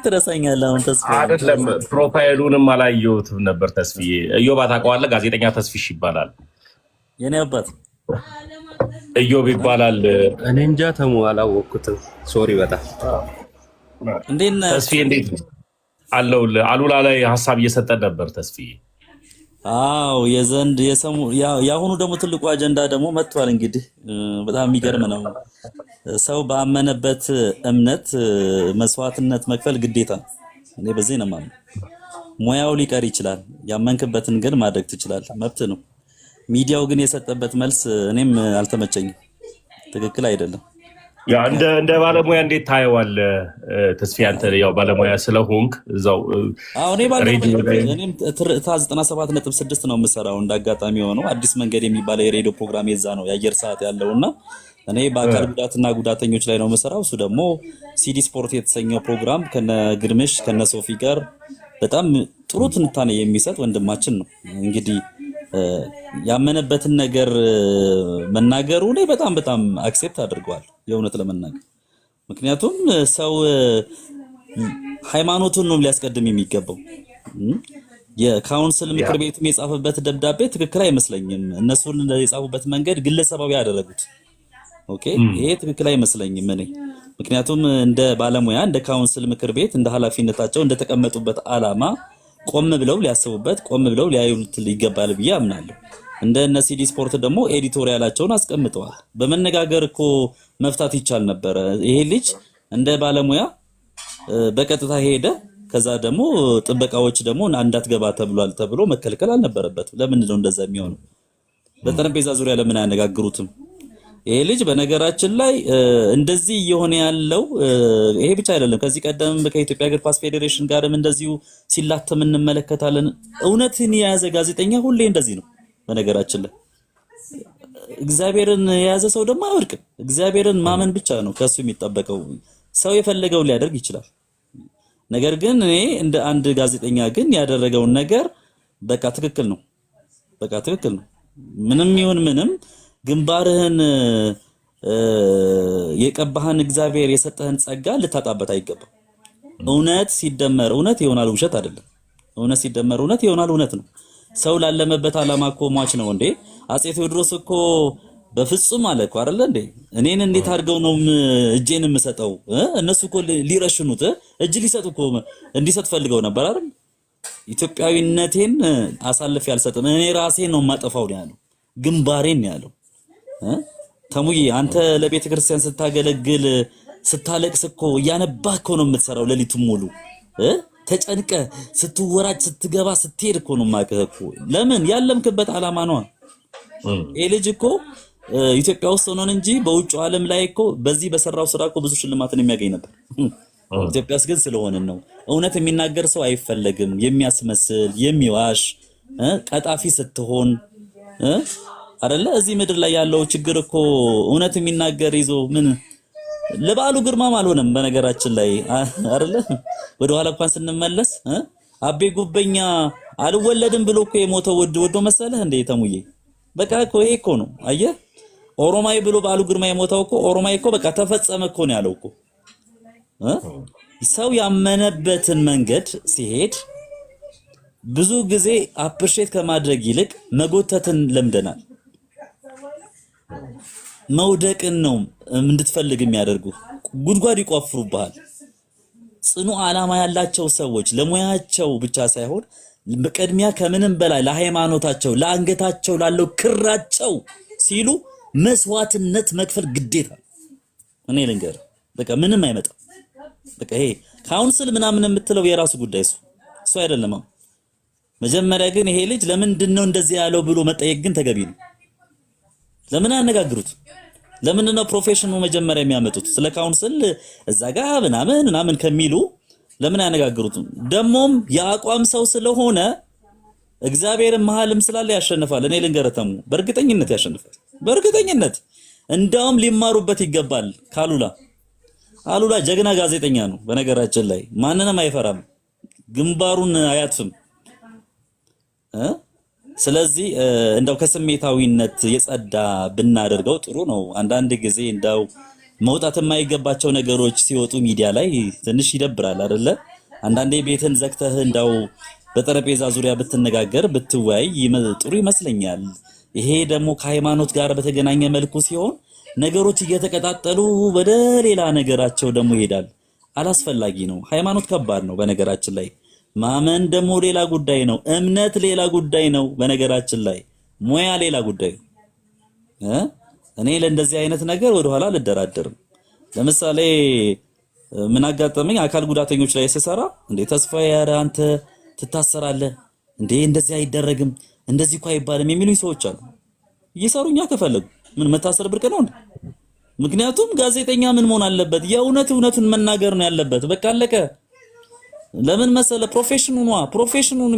ትረሳኛለህ? አሁን ተስፋ አይደለም ፕሮፋይሉንም አላየሁትም ነበር። ተስፋዬ እዮብ ታውቀዋለህ? ጋዜጠኛ ተስፊሽ ይባላል። የኔ አባት እዮብ ይባላል። እኔ እንጃ ተሙ አላወቅኩትም። ሶሪ በጣም እንዴት ነህ ተስፋዬ? እንዴት ነው አለው? አሉላ ላይ ሀሳብ እየሰጠን ነበር ተስፋዬ። አዎ የአሁኑ ደግሞ ትልቁ አጀንዳ ደግሞ መጥቷል። እንግዲህ በጣም የሚገርም ነው። ሰው ባመነበት እምነት መስዋዕትነት መክፈል ግዴታ ነው። እኔ በዚህ ነው የማምነው። ሙያው ሊቀር ይችላል፣ ያመንክበትን ግን ማድረግ ትችላለህ፣ መብት ነው። ሚዲያው ግን የሰጠበት መልስ እኔም አልተመቸኝም፣ ትክክል አይደለም። ያ እንደ ባለሙያ እንዴት ታየዋለህ ተስፋዬ? አንተ ያው ባለሙያ ስለሆንክ እዛው እኔም ትርታ 97.6 ነው የምሰራው። እንዳጋጣሚ ሆነው አዲስ መንገድ የሚባለው የሬዲዮ ፕሮግራም የዛ ነው የአየር ሰዓት ያለውና እኔ በአካል ጉዳትና ጉዳተኞች ላይ ነው የምሰራው። እሱ ደግሞ ሲዲ ስፖርት የተሰኘው ፕሮግራም ከነ ግርምሽ ከነ ሶፊ ጋር በጣም ጥሩ ትንታኔ የሚሰጥ ወንድማችን ነው። እንግዲህ ያመነበትን ነገር መናገሩ ላይ በጣም አክሴፕት አድርገዋል የእውነት ለመናገር። ምክንያቱም ሰው ሃይማኖቱን ነው ሊያስቀድም የሚገባው። የካውንስል ምክር ቤቱም የጻፈበት ደብዳቤ ትክክል አይመስለኝም። እነሱን የጻፉበት መንገድ ግለሰባዊ ያደረጉት። ኦኬ ይሄ ትክክል አይመስለኝም እኔ። ምክንያቱም እንደ ባለሙያ እንደ ካውንስል ምክር ቤት እንደ ኃላፊነታቸው እንደተቀመጡበት ዓላማ ቆም ብለው ሊያስቡበት ቆም ብለው ሊያዩት ይገባል ብዬ አምናለሁ። እንደ ሲዲ ስፖርት ደግሞ ኤዲቶሪያላቸውን አስቀምጠዋል። በመነጋገር እኮ መፍታት ይቻል ነበረ። ይሄ ልጅ እንደ ባለሙያ በቀጥታ ሄደ። ከዛ ደግሞ ጥበቃዎች ደግሞ እንዳትገባ ተብሏል ተብሎ መከልከል አልነበረበትም። ለምንድን ነው እንደዛ የሚሆነው? በጠረጴዛ ዙሪያ ለምን አያነጋግሩትም? ይሄ ልጅ በነገራችን ላይ እንደዚህ እየሆነ ያለው ይሄ ብቻ አይደለም። ከዚህ ቀደም ከኢትዮጵያ እግር ኳስ ፌዴሬሽን ጋርም እንደዚሁ ሲላተም እንመለከታለን። እውነትን የያዘ ጋዜጠኛ ሁሌ እንደዚህ ነው። በነገራችን ላይ እግዚአብሔርን የያዘ ሰው ደግሞ አይወድቅም። እግዚአብሔርን ማመን ብቻ ነው ከሱ የሚጠበቀው። ሰው የፈለገውን ሊያደርግ ይችላል። ነገር ግን እኔ እንደ አንድ ጋዜጠኛ ግን ያደረገውን ነገር በቃ ትክክል ነው። በቃ ትክክል ነው። ምንም ይሁን ምንም ግንባርህን የቀባህን እግዚአብሔር የሰጠህን ጸጋ ልታጣበት አይገባም። እውነት ሲደመር እውነት ይሆናል፣ ውሸት አይደለም። እውነት ሲደመር እውነት ይሆናል፣ እውነት ነው። ሰው ላለመበት ዓላማ እኮ ሟች ነው እንዴ። አፄ ቴዎድሮስ እኮ በፍጹም አለ እኮ አይደል እንዴ እኔን እንዴት አድርገው ነው እጄን የምሰጠው? እነሱ እኮ ሊረሽኑት እጅ ሊሰጡ እኮ እንዲሰጥ ፈልገው ነበር አይደል? ኢትዮጵያዊነቴን አሳልፌ አልሰጥም እኔ ራሴን ነው የማጠፋው ነው ያለው። ግንባሬን ነው ያለው። ተሙዬ አንተ ለቤተ ክርስቲያን ስታገለግል ስታለቅስ እኮ እያነባህ እኮ ነው የምትሰራው ሌሊቱን ሙሉ ተጨንቀ ስትወራጭ ስትገባ ስትሄድ እኮ ነው ማከህ እኮ። ለምን ያለምክበት ዓላማ ነው። ይሄ ልጅ እኮ ኢትዮጵያ ውስጥ ሆኖን እንጂ በውጭው ዓለም ላይ እኮ በዚህ በሰራው ስራ እኮ ብዙ ሽልማትን የሚያገኝ ነበር። ኢትዮጵያስ ግን ስለሆነን ነው። እውነት የሚናገር ሰው አይፈለግም። የሚያስመስል የሚዋሽ ቀጣፊ ስትሆን አይደለ? እዚህ ምድር ላይ ያለው ችግር እኮ እውነት የሚናገር ይዞ ምን ለባሉ ግርማም አልሆነም። በነገራችን ላይ አይደለ? ወደ ኋላ እንኳን ስንመለስ አቤ ጉበኛ አልወለድም ብሎ እኮ የሞተው ወዶ መሰለህ እንዴ ተሙዬ? በቃ እኮ ይሄ እኮ ነው። አየህ ኦሮማይ ብሎ ባሉ ግርማ የሞተው እኮ ኦሮማይ እኮ በቃ ተፈጸመ እኮ ነው ያለው እኮ። ሰው ያመነበትን መንገድ ሲሄድ ብዙ ጊዜ አፕሪሼት ከማድረግ ይልቅ መጎተትን ለምደናል። መውደቅን ነው እንድትፈልግ የሚያደርጉ። ጉድጓድ ይቆፍሩብሃል። ጽኑ ዓላማ ያላቸው ሰዎች ለሙያቸው ብቻ ሳይሆን በቅድሚያ ከምንም በላይ ለሃይማኖታቸው ለአንገታቸው ላለው ክራቸው ሲሉ መስዋዕትነት መክፈል ግዴታ። እኔ ልንገር በቃ ምንም አይመጣም። በቃ ይሄ ካውንስል ምናምን የምትለው የራሱ ጉዳይ እሱ አይደለም። መጀመሪያ ግን ይሄ ልጅ ለምንድን ነው እንደዚህ ያለው ብሎ መጠየቅ ግን ተገቢ ነው። ለምን አነጋግሩት? ለምን ነው ፕሮፌሽኑ መጀመሪያ የሚያመጡት? ስለ ካውንስል እዛ ጋር ምናምን ከሚሉ ለምን አነጋግሩት? ደሞም የአቋም ሰው ስለሆነ እግዚአብሔርን መሐልም ስላለ ያሸንፋል። እኔ ልንገረተሙ በእርግጠኝነት ያሸንፋል። በእርግጠኝነት እንዳውም ሊማሩበት ይገባል። አሉላ ጀግና ጋዜጠኛ ነው። በነገራችን ላይ ማንንም አይፈራም፣ ግንባሩን አያጥፍም። ስለዚህ እንደው ከስሜታዊነት የጸዳ ብናደርገው ጥሩ ነው። አንዳንድ ጊዜ እንደው መውጣት የማይገባቸው ነገሮች ሲወጡ ሚዲያ ላይ ትንሽ ይደብራል አይደለ? አንዳንዴ ቤትን ዘግተህ እንደው በጠረጴዛ ዙሪያ ብትነጋገር ብትወያይ ጥሩ ይመስለኛል። ይሄ ደግሞ ከሃይማኖት ጋር በተገናኘ መልኩ ሲሆን ነገሮች እየተቀጣጠሉ ወደ ሌላ ነገራቸው ደግሞ ይሄዳል። አላስፈላጊ ነው። ሃይማኖት ከባድ ነው በነገራችን ላይ። ማመን ደግሞ ሌላ ጉዳይ ነው። እምነት ሌላ ጉዳይ ነው በነገራችን ላይ። ሙያ ሌላ ጉዳይ ነው። እኔ ለእንደዚህ አይነት ነገር ወደኋላ ልደራደርም። ለምሳሌ ምን አጋጠመኝ? አካል ጉዳተኞች ላይ ሲሰራ እንዴ ተስፋዬ ኧረ አንተ ትታሰራለህ እንዴ እንደዚህ አይደረግም እንደዚህ እኮ አይባልም የሚሉኝ ሰዎች አሉ። እየሰሩኛ ከፈለጉ ምን መታሰር ብርቅ ነው እንዴ? ምክንያቱም ጋዜጠኛ ምን መሆን አለበት? የእውነቱን መናገር ነው ያለበት። በቃ አለቀ። ለምን መሰለ ፕሮፌሽኑን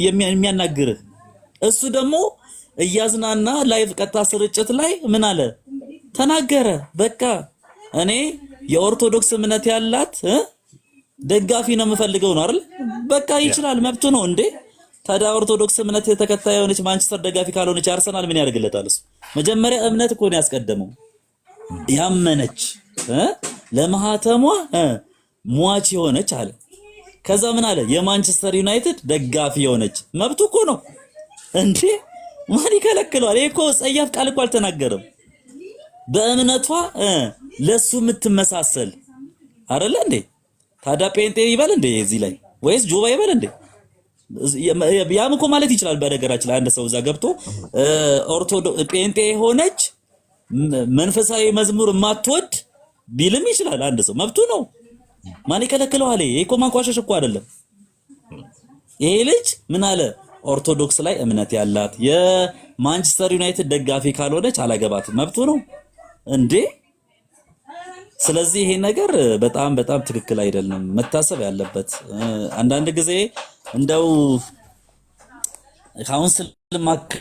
የሚያናግርህ እሱ ደግሞ እያዝናና ላይቭ ቀጥታ ስርጭት ላይ ምን አለ ተናገረ። በቃ እኔ የኦርቶዶክስ እምነት ያላት ደጋፊ ነው የምፈልገው ነው አይደል? በቃ ይችላል፣ መብቱ ነው እንዴ። ታዲያ ኦርቶዶክስ እምነት ተከታይ የሆነች ማንቸስተር ደጋፊ ካልሆነች አርሰናል ምን ያደርግለታል? እሱ መጀመሪያ እምነት እኮ ነው ያስቀደመው። ያመነች ለማህተሟ ሟች የሆነች አለ። ከዛ ምን አለ የማንቸስተር ዩናይትድ ደጋፊ የሆነች መብቱ እኮ ነው እንዴ ማን ይከለክለዋል? ይሄ እኮ ጸያፍ ቃል እኮ አልተናገረም። በእምነቷ ለሱ የምትመሳሰል አይደለ እንዴ? ታዲያ ጴንጤ ይበል እንዴ እዚህ ላይ ወይስ ጆባ ይበል እንዴ? ያም እኮ ማለት ይችላል። በነገራችን ላይ አንድ ሰው እዛ ገብቶ ኦርቶዶክስ ጴንጤ የሆነች መንፈሳዊ መዝሙር ማትወድ ቢልም ይችላል። አንድ ሰው መብቱ ነው። ማን ይከለክለዋል? ይሄ እኮ ማንቋሸሽ እኮ አይደለም። ይሄ ልጅ ምን አለ? ኦርቶዶክስ ላይ እምነት ያላት የማንቸስተር ዩናይትድ ደጋፊ ካልሆነች አላገባትም። መብቱ ነው እንዴ? ስለዚህ ይሄ ነገር በጣም በጣም ትክክል አይደለም፣ መታሰብ ያለበት። አንዳንድ ጊዜ እንደው ካውንስል ማከባቢ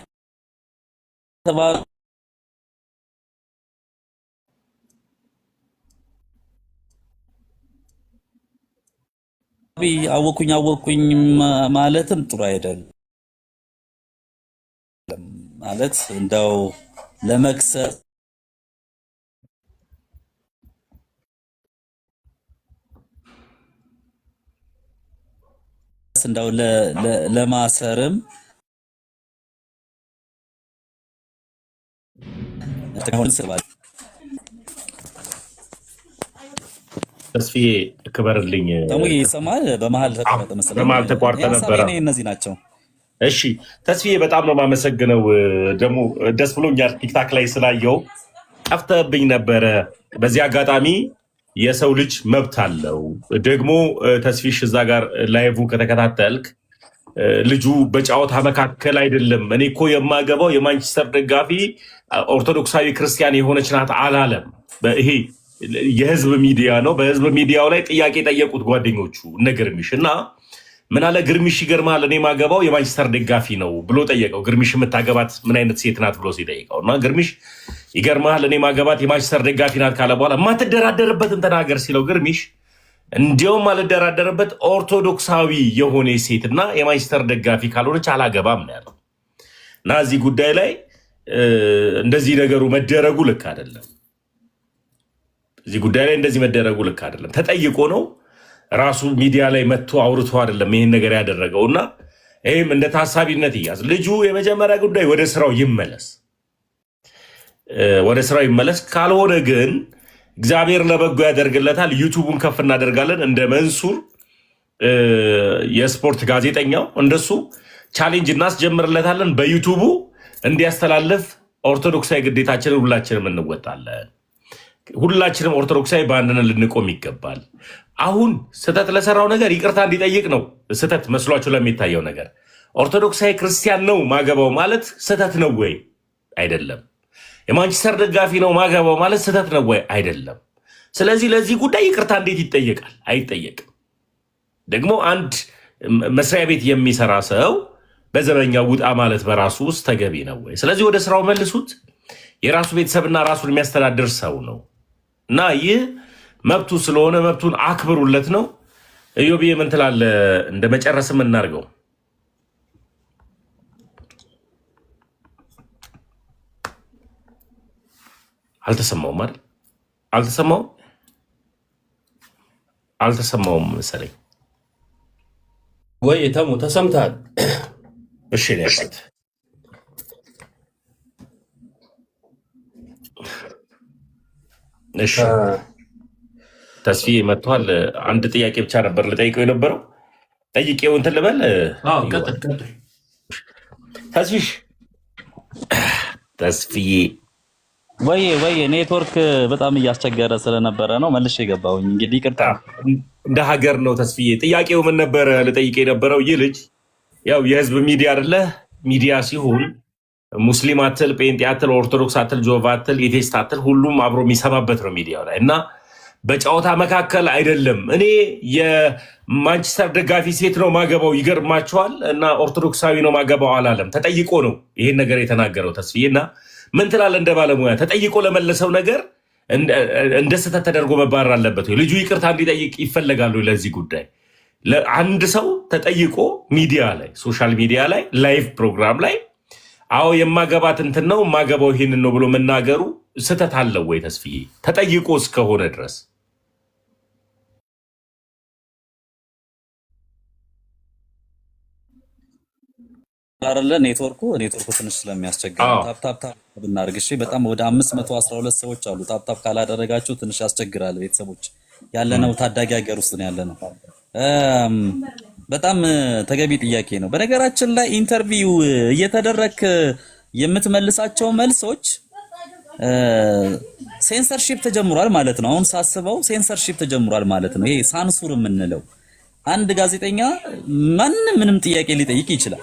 አወኩኝ ማለትም ጥሩ አይደለም። ማለት እንደው ለመክሰስ እንደው ለማሰርም ተስፋዬ ክበርልኝ። ተሙዬ ይሰማል። በመሀል ተቀመጠ መሰለኝ። በመሀል ተቋርጠ ነበር። እነዚህ ናቸው። እሺ ተስፋዬ በጣም ነው የማመሰግነው። ደግሞ ደስ ብሎኛል ቲክታክ ላይ ስላየው። ጠፍተህብኝ ነበረ። በዚህ አጋጣሚ የሰው ልጅ መብት አለው። ደግሞ ተስፊሽ እዛ ጋር ላይቭ ከተከታተልክ ልጁ በጨዋታ መካከል አይደለም እኔ እኮ የማገባው የማንቸስተር ደጋፊ ኦርቶዶክሳዊ ክርስቲያን የሆነች ናት አላለም። ይሄ የህዝብ ሚዲያ ነው። በህዝብ ሚዲያው ላይ ጥያቄ ጠየቁት ጓደኞቹ እነ ግርሚሽ እና ምን አለ ግርሚሽ ይገርማል እኔ ማገባው የማንቸስተር ደጋፊ ነው ብሎ ጠየቀው። ግርሚሽ የምታገባት ምን አይነት ሴት ናት ብሎ ሲጠይቀው እና ግርሚሽ ይገርማል እኔ ማገባት የማንቸስተር ደጋፊ ናት ካለ በኋላ የማትደራደርበትን ተናገር ሲለው ግርሚሽ እንዲያውም አልደራደርበት ኦርቶዶክሳዊ የሆነ ሴት እና የማንቸስተር ደጋፊ ካልሆነች አላገባም ነው ያለው። እና እዚህ ጉዳይ ላይ እንደዚህ ነገሩ መደረጉ ልክ አይደለም። እዚህ ጉዳይ ላይ እንደዚህ መደረጉ ልክ አይደለም። ተጠይቆ ነው ራሱ ሚዲያ ላይ መጥቶ አውርቶ አይደለም ይሄን ነገር ያደረገው እና ይህም እንደ ታሳቢነት ይያዝ። ልጁ የመጀመሪያ ጉዳይ ወደ ስራው ይመለስ፣ ወደ ስራው ይመለስ። ካልሆነ ግን እግዚአብሔር ለበጎ ያደርግለታል። ዩቱቡን ከፍ እናደርጋለን። እንደ መንሱር የስፖርት ጋዜጠኛው እንደሱ ቻሌንጅ እናስጀምርለታለን። በዩቱቡ እንዲያስተላልፍ ኦርቶዶክሳዊ ግዴታችንን ሁላችንም እንወጣለን። ሁላችንም ኦርቶዶክሳዊ በአንድነት ልንቆም ይገባል። አሁን ስህተት ለሰራው ነገር ይቅርታ እንዲጠይቅ ነው። ስህተት መስሏቸው ለሚታየው ነገር ኦርቶዶክሳዊ ክርስቲያን ነው ማገባው ማለት ስህተት ነው ወይ? አይደለም። የማንቸስተር ደጋፊ ነው ማገባው ማለት ስህተት ነው ወይ? አይደለም። ስለዚህ ለዚህ ጉዳይ ይቅርታ እንዴት ይጠየቃል? አይጠየቅም። ደግሞ አንድ መስሪያ ቤት የሚሰራ ሰው በዘበኛ ውጣ ማለት በራሱ ውስጥ ተገቢ ነው ወይ? ስለዚህ ወደ ስራው መልሱት። የራሱ ቤተሰብና ራሱን የሚያስተዳድር ሰው ነው እና ይህ መብቱ ስለሆነ መብቱን አክብሩለት ነው። ኢዮብዬ ምን ትላለህ? እንደ መጨረስም እናድርገው። አልተሰማውም አይደል? አልተሰማውም መሰለኝ ወይ? ተሙ ተሰምተሃል? እሺ ነው ያልኩት። እሺ ተስፋዬ መጥቷል። አንድ ጥያቄ ብቻ ነበር ልጠይቀው የነበረው። ጠይቄው እንትን ልበል። ተስፋዬ ወይ ኔትወርክ በጣም እያስቸገረ ስለነበረ ነው መልሼ የገባሁኝ። እንግዲህ ይቅርታ። እንደ ሀገር ነው ተስፋዬ። ጥያቄው ምን ነበረ ልጠይቅ የነበረው? ይህ ልጅ ያው የህዝብ ሚዲያ አይደለ? ሚዲያ ሲሆን ሙስሊም አትል፣ ጴንጤ አትል፣ ኦርቶዶክስ አትል፣ ጆቫ አትል፣ የቴስት አትል ሁሉም አብሮ የሚሰማበት ነው ሚዲያው ላይ እና በጨዋታ መካከል አይደለም። እኔ የማንቸስተር ደጋፊ ሴት ነው ማገባው ይገርማቸዋል እና ኦርቶዶክሳዊ ነው ማገባው አላለም። ተጠይቆ ነው ይሄን ነገር የተናገረው ተስፋዬ። እና ምን ትላለህ እንደ ባለሙያ? ተጠይቆ ለመለሰው ነገር እንደ ስህተት ተደርጎ መባረር አለበት ወይ? ልጁ ይቅርታ እንዲጠይቅ ይፈለጋሉ? ለዚህ ጉዳይ አንድ ሰው ተጠይቆ ሚዲያ ላይ ሶሻል ሚዲያ ላይ ላይቭ ፕሮግራም ላይ አዎ የማገባት እንትን ነው የማገባው ይሄንን ነው ብሎ መናገሩ ስህተት አለው ወይ? ተስፋዬ ተጠይቆ እስከሆነ ድረስ አይደለ ኔትወርኩ ትንሽ ስለሚያስቸግር ታፕ ታፕ ታፕ ብናርግ እሺ። በጣም ወደ 512 ሰዎች አሉ። ታፕ ታፕ ካላደረጋችሁ ትንሽ ያስቸግራል። ቤተሰቦች ያለነው ታዳጊ ሀገር ውስጥ ነው ያለነው። በጣም ተገቢ ጥያቄ ነው። በነገራችን ላይ ኢንተርቪው እየተደረክ የምትመልሳቸው መልሶች ሴንሰርሺፕ ተጀምሯል ማለት ነው። አሁን ሳስበው ሴንሰርሺፕ ተጀምሯል ማለት ነው። ይሄ ሳንሱር የምንለው አንድ ጋዜጠኛ ምንም ጥያቄ ሊጠይቅ ይችላል።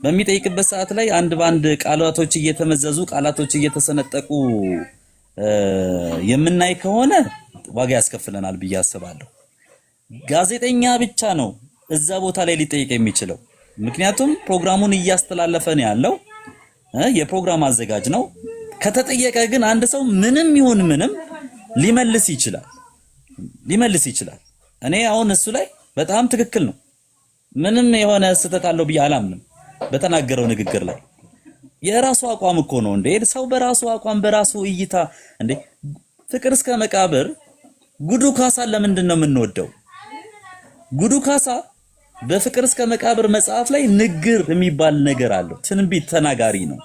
በሚጠይቅበት ሰዓት ላይ አንድ ባንድ ቃላቶች እየተመዘዙ ቃላቶች እየተሰነጠቁ የምናይ ከሆነ ዋጋ ያስከፍለናል ብዬ አስባለሁ። ጋዜጠኛ ብቻ ነው እዛ ቦታ ላይ ሊጠይቅ የሚችለው። ምክንያቱም ፕሮግራሙን እያስተላለፈ ነው ያለው፣ የፕሮግራም አዘጋጅ ነው። ከተጠየቀ ግን አንድ ሰው ምንም ይሁን ምንም ሊመልስ ይችላል። እኔ አሁን እሱ ላይ በጣም ትክክል ነው። ምንም የሆነ ስህተት አለው ብዬ አላምንም በተናገረው ንግግር ላይ። የራሱ አቋም እኮ ነው እንዴ ሰው በራሱ አቋም በራሱ እይታ እንዴ። ፍቅር እስከ መቃብር ጉዱ ካሳ ለምንድን ነው የምንወደው? ጉዱ ካሳ በፍቅር እስከ መቃብር መጽሐፍ ላይ ንግር የሚባል ነገር አለው። ትንቢት ተናጋሪ ነው።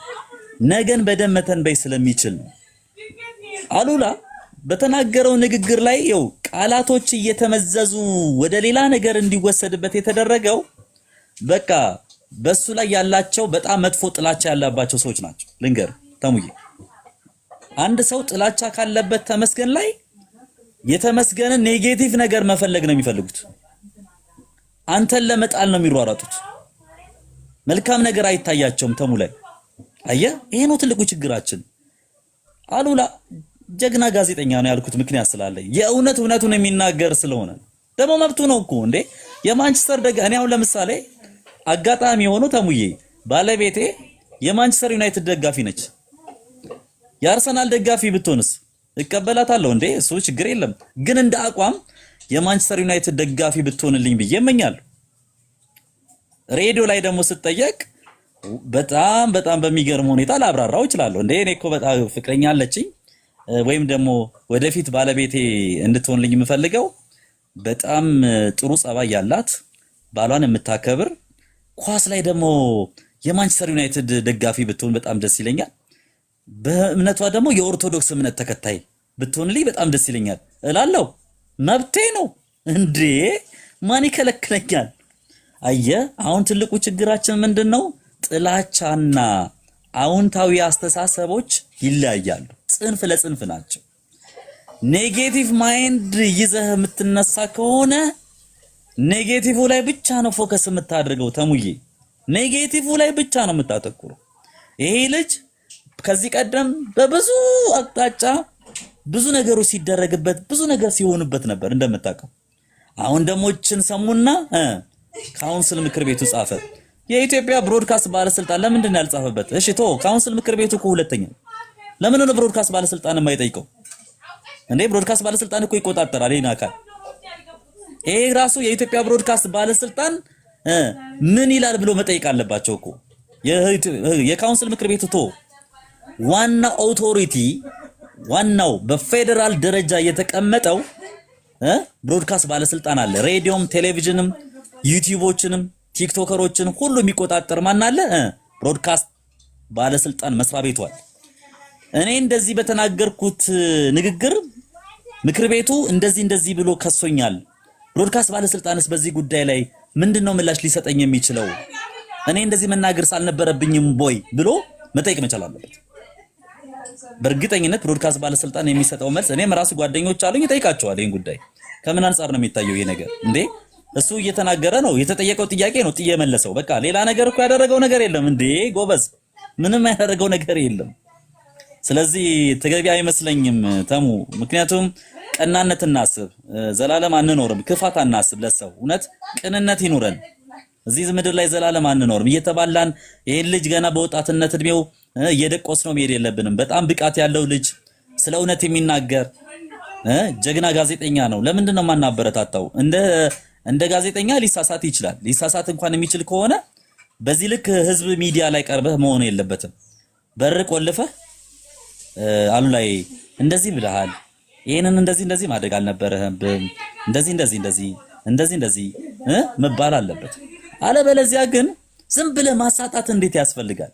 ነገን በደም መተንበይ ስለሚችል ነው። አሉላ በተናገረው ንግግር ላይ ይው ቃላቶች እየተመዘዙ ወደ ሌላ ነገር እንዲወሰድበት የተደረገው በቃ በሱ ላይ ያላቸው በጣም መጥፎ ጥላቻ ያለባቸው ሰዎች ናቸው። ልንገር ተሙዬ፣ አንድ ሰው ጥላቻ ካለበት ተመስገን ላይ የተመስገንን ኔጌቲቭ ነገር መፈለግ ነው የሚፈልጉት። አንተን ለመጣል ነው የሚሯሯጡት። መልካም ነገር አይታያቸውም ተሙ ላይ። አየህ፣ ይሄ ነው ትልቁ ችግራችን። አሉላ ጀግና ጋዜጠኛ ነው ያልኩት ምክንያት ስላለኝ እውነቱን የሚናገር ስለሆነ ደግሞ መብቱ ነው እኮ እንዴ። የማንቸስተር እኔ አሁን ለምሳሌ አጋጣሚ ሆኖ ተሙዬ ባለቤቴ የማንቸስተር ዩናይትድ ደጋፊ ነች። የአርሰናል ደጋፊ ብትሆንስ እቀበላታለሁ እንዴ፣ እሱ ችግር የለም። ግን እንደ አቋም የማንቸስተር ዩናይትድ ደጋፊ ብትሆንልኝ ብዬ እመኛለሁ። ሬዲዮ ላይ ደግሞ ስትጠየቅ በጣም በሚገርም ሁኔታ ላብራራው እችላለሁ። እንዴ እኔ እኮ በጣም ፍቅረኛ አለችኝ ወይም ደግሞ ወደፊት ባለቤቴ እንድትሆንልኝ የምፈልገው በጣም ጥሩ ጸባይ ያላት ባሏን የምታከብር ኳስ ላይ ደግሞ የማንቸስተር ዩናይትድ ደጋፊ ብትሆን በጣም ደስ ይለኛል። በእምነቷ ደግሞ የኦርቶዶክስ እምነት ተከታይ ብትሆንልኝ በጣም ደስ ይለኛል እላለሁ። መብቴ ነው እንዴ፣ ማን ይከለክለኛል? አየህ፣ አሁን ትልቁ ችግራችን ምንድነው? ጥላቻና አዎንታዊ አስተሳሰቦች ይለያያሉ። ጽንፍ ለጽንፍ ናቸው። ኔጌቲቭ ማይንድ ይዘህ የምትነሳ ከሆነ ኔጌቲቭ ላይ ብቻ ነው ፎከስ የምታደርገው ተሙዬ። ኔጌቲቭ ላይ ብቻ ነው የምታተኩረው። ይሄ ልጅ ከዚህ ቀደም በብዙ አቅጣጫ ብዙ ነገሮች ሲደረግበት ብዙ ነገር ሲሆንበት ነበር እንደምታውቀው። አሁን ደግሞ እችን ሰሙና ካውንስል ምክር ቤቱ ጻፈ። የኢትዮጵያ ብሮድካስት ባለስልጣን ለምንድን ነው ያልጻፈበት? እሺ ቶ ካውንስል ምክር ቤቱ እኮ ሁለተኛ ለምን ነው ብሮድካስት ባለስልጣን የማይጠይቀው እንዴ? ብሮድካስት ባለስልጣን እኮ ይቆጣጠራል ይሄን አካል። ይሄ ራሱ የኢትዮጵያ ብሮድካስት ባለስልጣን ምን ይላል ብሎ መጠየቅ አለባቸው እኮ። የካውንስል ምክር ቤቱ ቶ ዋና ኦቶሪቲ ዋናው በፌደራል ደረጃ የተቀመጠው ብሮድካስት ባለስልጣን አለ። ሬዲዮም፣ ቴሌቪዥንም፣ ዩቲዩቦችንም ቲክቶከሮችን ሁሉ የሚቆጣጠር ማን አለ? ብሮድካስት ባለስልጣን መስሪያ ቤቱ አለ። እኔ እንደዚህ በተናገርኩት ንግግር ምክር ቤቱ እንደዚህ ብሎ ከሶኛል። ብሮድካስት ባለስልጣንስ በዚህ ጉዳይ ላይ ምንድነው ምላሽ ሊሰጠኝ የሚችለው? እኔ እንደዚህ መናገር ሳልነበረብኝም ቦይ ብሎ መጠየቅ መቻል አለበት። በእርግጠኝነት ብሮድካስት ባለስልጣን የሚሰጠው መልስ እኔም ራሱ ጓደኞች አሉኝ ይጠይቃቸዋል። ይሄን ጉዳይ ከምን አንፃር ነው የሚታየው ይሄ ነገር እንዴ? እሱ እየተናገረ ነው፣ የተጠየቀው ጥያቄ ነው ጥዬ መለሰው። በቃ ሌላ ነገር እኮ ያደረገው ነገር የለም እንዴ ጎበዝ፣ ምንም ያደረገው ነገር የለም። ስለዚህ ተገቢ አይመስለኝም ተሙ። ምክንያቱም ቀናነት እናስብ፣ ዘላለም አንኖርም። ክፋት አናስብ ለሰው እውነት ቅንነት ይኑረን። እዚህ ምድር ላይ ዘላለም አንኖርም። እየተባላን ይሄን ልጅ ገና በወጣትነት እድሜው እየደቆስ ነው መሄድ የለብንም። በጣም ብቃት ያለው ልጅ ስለ እውነት የሚናገር ጀግና ጋዜጠኛ ነው። ለምንድን ነው ማናበረታታው? እንደ ጋዜጠኛ ሊሳሳት ይችላል። ሊሳሳት እንኳን የሚችል ከሆነ በዚህ ልክ ህዝብ ሚዲያ ላይ ቀርበህ መሆን የለበትም። በር ቆልፈህ አሉ ላይ እንደዚህ ብለሃል፣ ይሄንን እንደዚህ ማድረግ አልነበረህም፣ እንደዚህ መባል አለበት። አለበለዚያ ግን ዝም ብለህ ማሳጣት እንዴት ያስፈልጋል?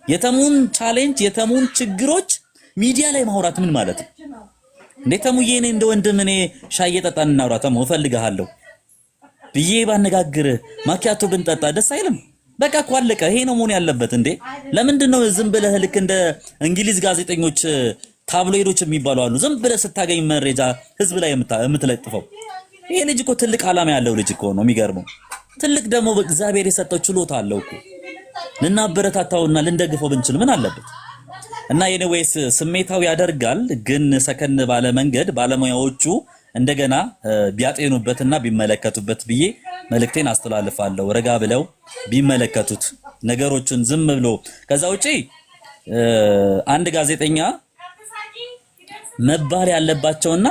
የተሙን ቻሌንጅ የተሙን ችግሮች ሚዲያ ላይ ማውራት ምን ማለት ነው እንዴ? ተሙዬ እኔ እንደ ወንድም እኔ ሻይ እየጠጣን እናውራ ተሙ እፈልግሃለሁ ብዬ ባነጋግር ማኪያቶ ብንጠጣ ደስ አይልም? በቃ እኮ አለቀ። ይሄ ነው መሆን ያለበት እንዴ። ለምንድን ነው ዝም ብለህ ልክ እንደ እንግሊዝ ጋዜጠኞች ታብሎይዶች የሚባሉ አሉ ዝም ብለህ ስታገኝ መረጃ ህዝብ ላይ የምትለጥፈው? ይሄ ልጅ እኮ ትልቅ ዓላማ ያለው ልጅ እኮ ነው። የሚገርመው ትልቅ ደግሞ በእግዚአብሔር የሰጠው ችሎታ አለው እኮ። ልናበረታታውና ልንደግፈው ብንችል ምን አለበት? እና ኤኒዌይስ ስሜታው ያደርጋል፣ ግን ሰከን ባለ መንገድ ባለሙያዎቹ እንደገና ቢያጤኑበትና ቢመለከቱበት ብዬ መልእክቴን አስተላልፋለሁ። ረጋ ብለው ቢመለከቱት ነገሮችን ዝም ብሎ ከዛ ውጪ አንድ ጋዜጠኛ መባል ያለባቸውና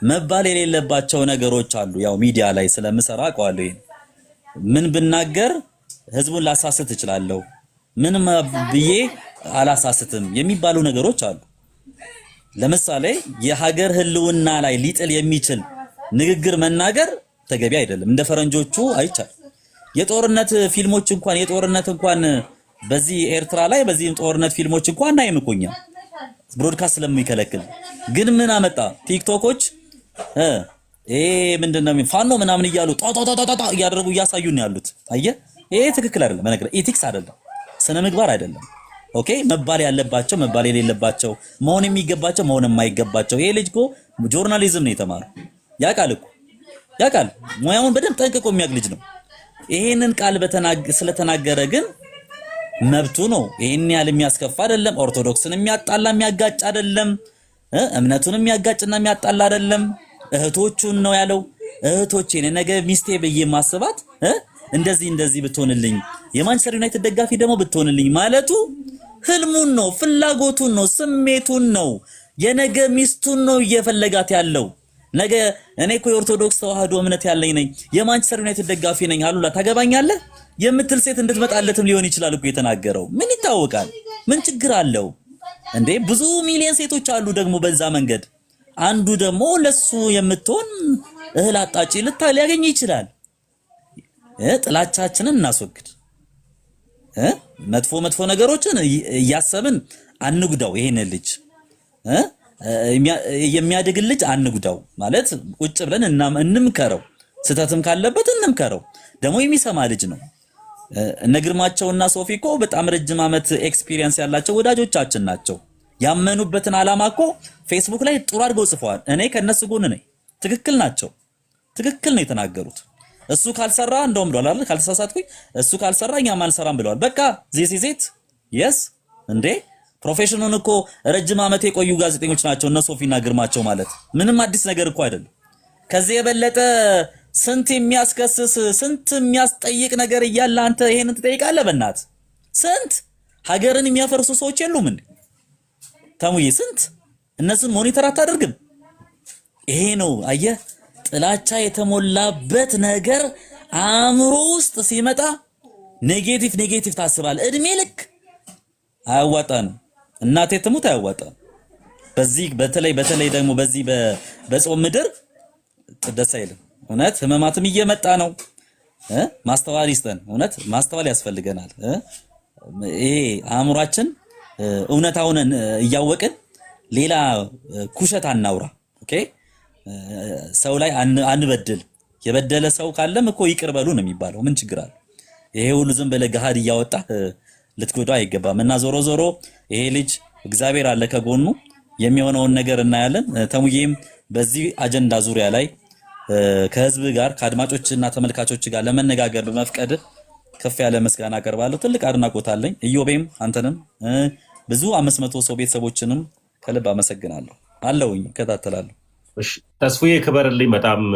መባል የሌለባቸው ነገሮች አሉ። ያው ሚዲያ ላይ ስለምሰራ አውቀዋለሁ። ምን ብናገር ህዝቡን ላሳስት እችላለሁ፣ ምን ብዬ አላሳስትም የሚባሉ ነገሮች አሉ። ለምሳሌ የሀገር ህልውና ላይ ሊጥል የሚችል ንግግር መናገር ተገቢ አይደለም። እንደ ፈረንጆቹ አይቻል። የጦርነት ፊልሞች እንኳን በዚህ ኤርትራ ላይ በዚህ ጦርነት ፊልሞች እንኳን አይምኩኛ ብሮድካስት ስለሚከለክል። ግን ምን አመጣ ቲክቶኮች ምንድነው ፋኖ ምናምን እያሉ ጣጣጣጣ እያደረጉ እያሳዩን ያሉት። አየህ ይሄ ትክክል አይደለም። በነገር ኢቲክስ አይደለም፣ ስነ ምግባር አይደለም። ኦኬ መባል ያለባቸው መባል የሌለባቸው መሆን የሚገባቸው መሆን የማይገባቸው። ይሄ ልጅ እኮ ጆርናሊዝም ነው የተማረው። ያቃል ሙያውን በደንብ ጠንቅቆ የሚያውቅ ልጅ ነው። ይሄንን ቃል ስለተናገረ ግን መብቱ ነው። ይሄን ያህል የሚያስከፋ አይደለም። ኦርቶዶክስን የሚያጣላ የሚያጋጭ አይደለም። እምነቱን የሚያጋጭና የሚያጣላ አይደለም። እህቶቹን ነው ያለው። እህቶቼን ነገ ሚስቴ ብዬ ማስባት እንደዚህ ብትሆንልኝ የማንቸስተር ዩናይትድ ደጋፊ ደግሞ ብትሆንልኝ ማለቱ ህልሙን ነው፣ ፍላጎቱን ነው፣ ስሜቱን ነው፣ የነገ ሚስቱን ነው እየፈለጋት ያለው። ነገ እኔ እኮ የኦርቶዶክስ ተዋህዶ እምነት ያለኝ ነኝ፣ የማንቸስተር ዩናይትድ ደጋፊ ነኝ፣ አሉላ ታገባኛለህ የምትል ሴት እንድትመጣለትም ሊሆን ይችላል እኮ የተናገረው። ምን ይታወቃል? ምን ችግር አለው እንዴ? ብዙ ሚሊዮን ሴቶች አሉ ደግሞ በዛ መንገድ። አንዱ ደግሞ ለሱ የምትሆን እህል አጣጪ ሊያገኝ ይችላል። ጥላቻችንን እናስወግድ። መጥፎ ነገሮችን እያሰብን አንጉዳው። ይሄን ልጅ የሚያድግ ልጅ አንጉዳው ማለት ቁጭ ብለን እንምከረው። ስተትም ካለበት እንምከረው። ደግሞ የሚሰማ ልጅ ነው። እነ ግርማቸውና ሶፊ እኮ በጣም ረጅም ዓመት ኤክስፒሪየንስ ያላቸው ወዳጆቻችን ናቸው። ያመኑበትን ዓላማ እኮ ፌስቡክ ላይ ጥሩ አድርገው ጽፈዋል። እኔ ከነሱ ጎን ነኝ። ትክክል ናቸው። ትክክል ነው የተናገሩት። እሱ ካልሰራ እንደውም ብለዋል አይደል? ካልተሳሳትኩኝ እሱ ካልሰራ እኛም አንሰራም ብለዋል። በቃ ዚስ ኢዝ ኢት የስ እንዴ ፕሮፌሽኑን እኮ ረጅም ዓመት የቆዩ ጋዜጠኞች ናቸው እነ ሶፊና ግርማቸው ማለት ምንም አዲስ ነገር እኮ አይደለም። ከዚህ የበለጠ ስንት የሚያስከስስ ስንት የሚያስጠይቅ ነገር እያለ አንተ ይሄንን ትጠይቃለህ? በእናት ስንት ሀገርን የሚያፈርሱ ሰዎች የሉም እንዴ? ተሙዬ ስንት እነሱን ሞኒተር አታደርግም? ይሄ ነው አየህ፣ ጥላቻ የተሞላበት ነገር አእምሮ ውስጥ ሲመጣ ኔጌቲቭ ታስባለህ። እድሜ ልክ አያዋጣን። እናቴ ትሙት አያዋጣን። በዚህ በተለይ ደግሞ በዚህ በጾም ምድር ደስ አይልም። እውነት ህመማትም እየመጣ ነው። ማስተዋል ይስጠን። እውነት ማስተዋል ያስፈልገናል። ይሄ አእምሯችን እውነታውን እያወቅን ሌላ ኩሸት አናውራ። ኦኬ ሰው ላይ አንበድል። የበደለ ሰው ካለም እኮ ይቅር በሉ ነው የሚባለው። ምን ችግር አለ? ይሄ ሁሉ ዝም ብለህ ገሃድ እያወጣ ልትጎዳው አይገባም። እና ዞሮ ይሄ ልጅ እግዚአብሔር አለ ከጎኑ፣ የሚሆነውን ነገር እናያለን። ተሙዬም በዚህ አጀንዳ ዙሪያ ላይ ከህዝብ ጋር ከአድማጮችና ተመልካቾች ጋር ለመነጋገር በመፍቀድ ከፍ ያለ ምስጋና አቀርባለሁ። ትልቅ አድናቆት አለኝ። ኢዮቤም አንተንም ብዙ 500 ሰው ቤተሰቦችንም ከልብ አመሰግናለሁ። አለውኝ እከታተላለሁ። እሺ ተስፉዬ ክበርልኝ።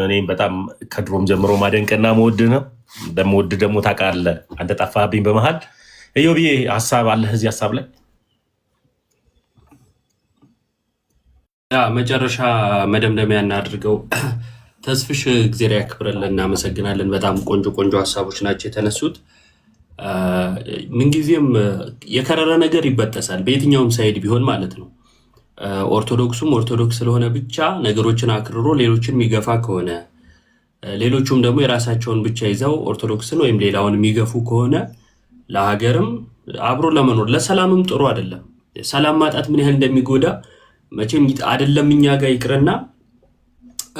እኔም በጣም ከድሮም ጀምሮ ማደንቅና መወድ ነው። እንደምወድ ደግሞ ታውቃለህ። አንተ ጠፋህብኝ በመሃል። ኢዮቤ ሀሳብ አለህ እዚህ ሀሳብ ላይ? መጨረሻ መደምደሚያ እናድርገው። ተስፍሽ እግዚአብሔር ያክብረልን፣ እናመሰግናለን። በጣም ቆንጆ ሀሳቦች ናቸው የተነሱት። ምንጊዜም የከረረ ነገር ይበጠሳል፣ በየትኛውም ሳይድ ቢሆን ማለት ነው። ኦርቶዶክሱም ኦርቶዶክስ ስለሆነ ብቻ ነገሮችን አክርሮ ሌሎችን የሚገፋ ከሆነ ሌሎቹም ደግሞ የራሳቸውን ብቻ ይዘው ኦርቶዶክስን ወይም ሌላውን የሚገፉ ከሆነ ለሀገርም አብሮ ለመኖር ለሰላምም ጥሩ አይደለም። ሰላም ማጣት ምን ያህል እንደሚጎዳ መቼም አይደለም እኛ ጋር ይቅርና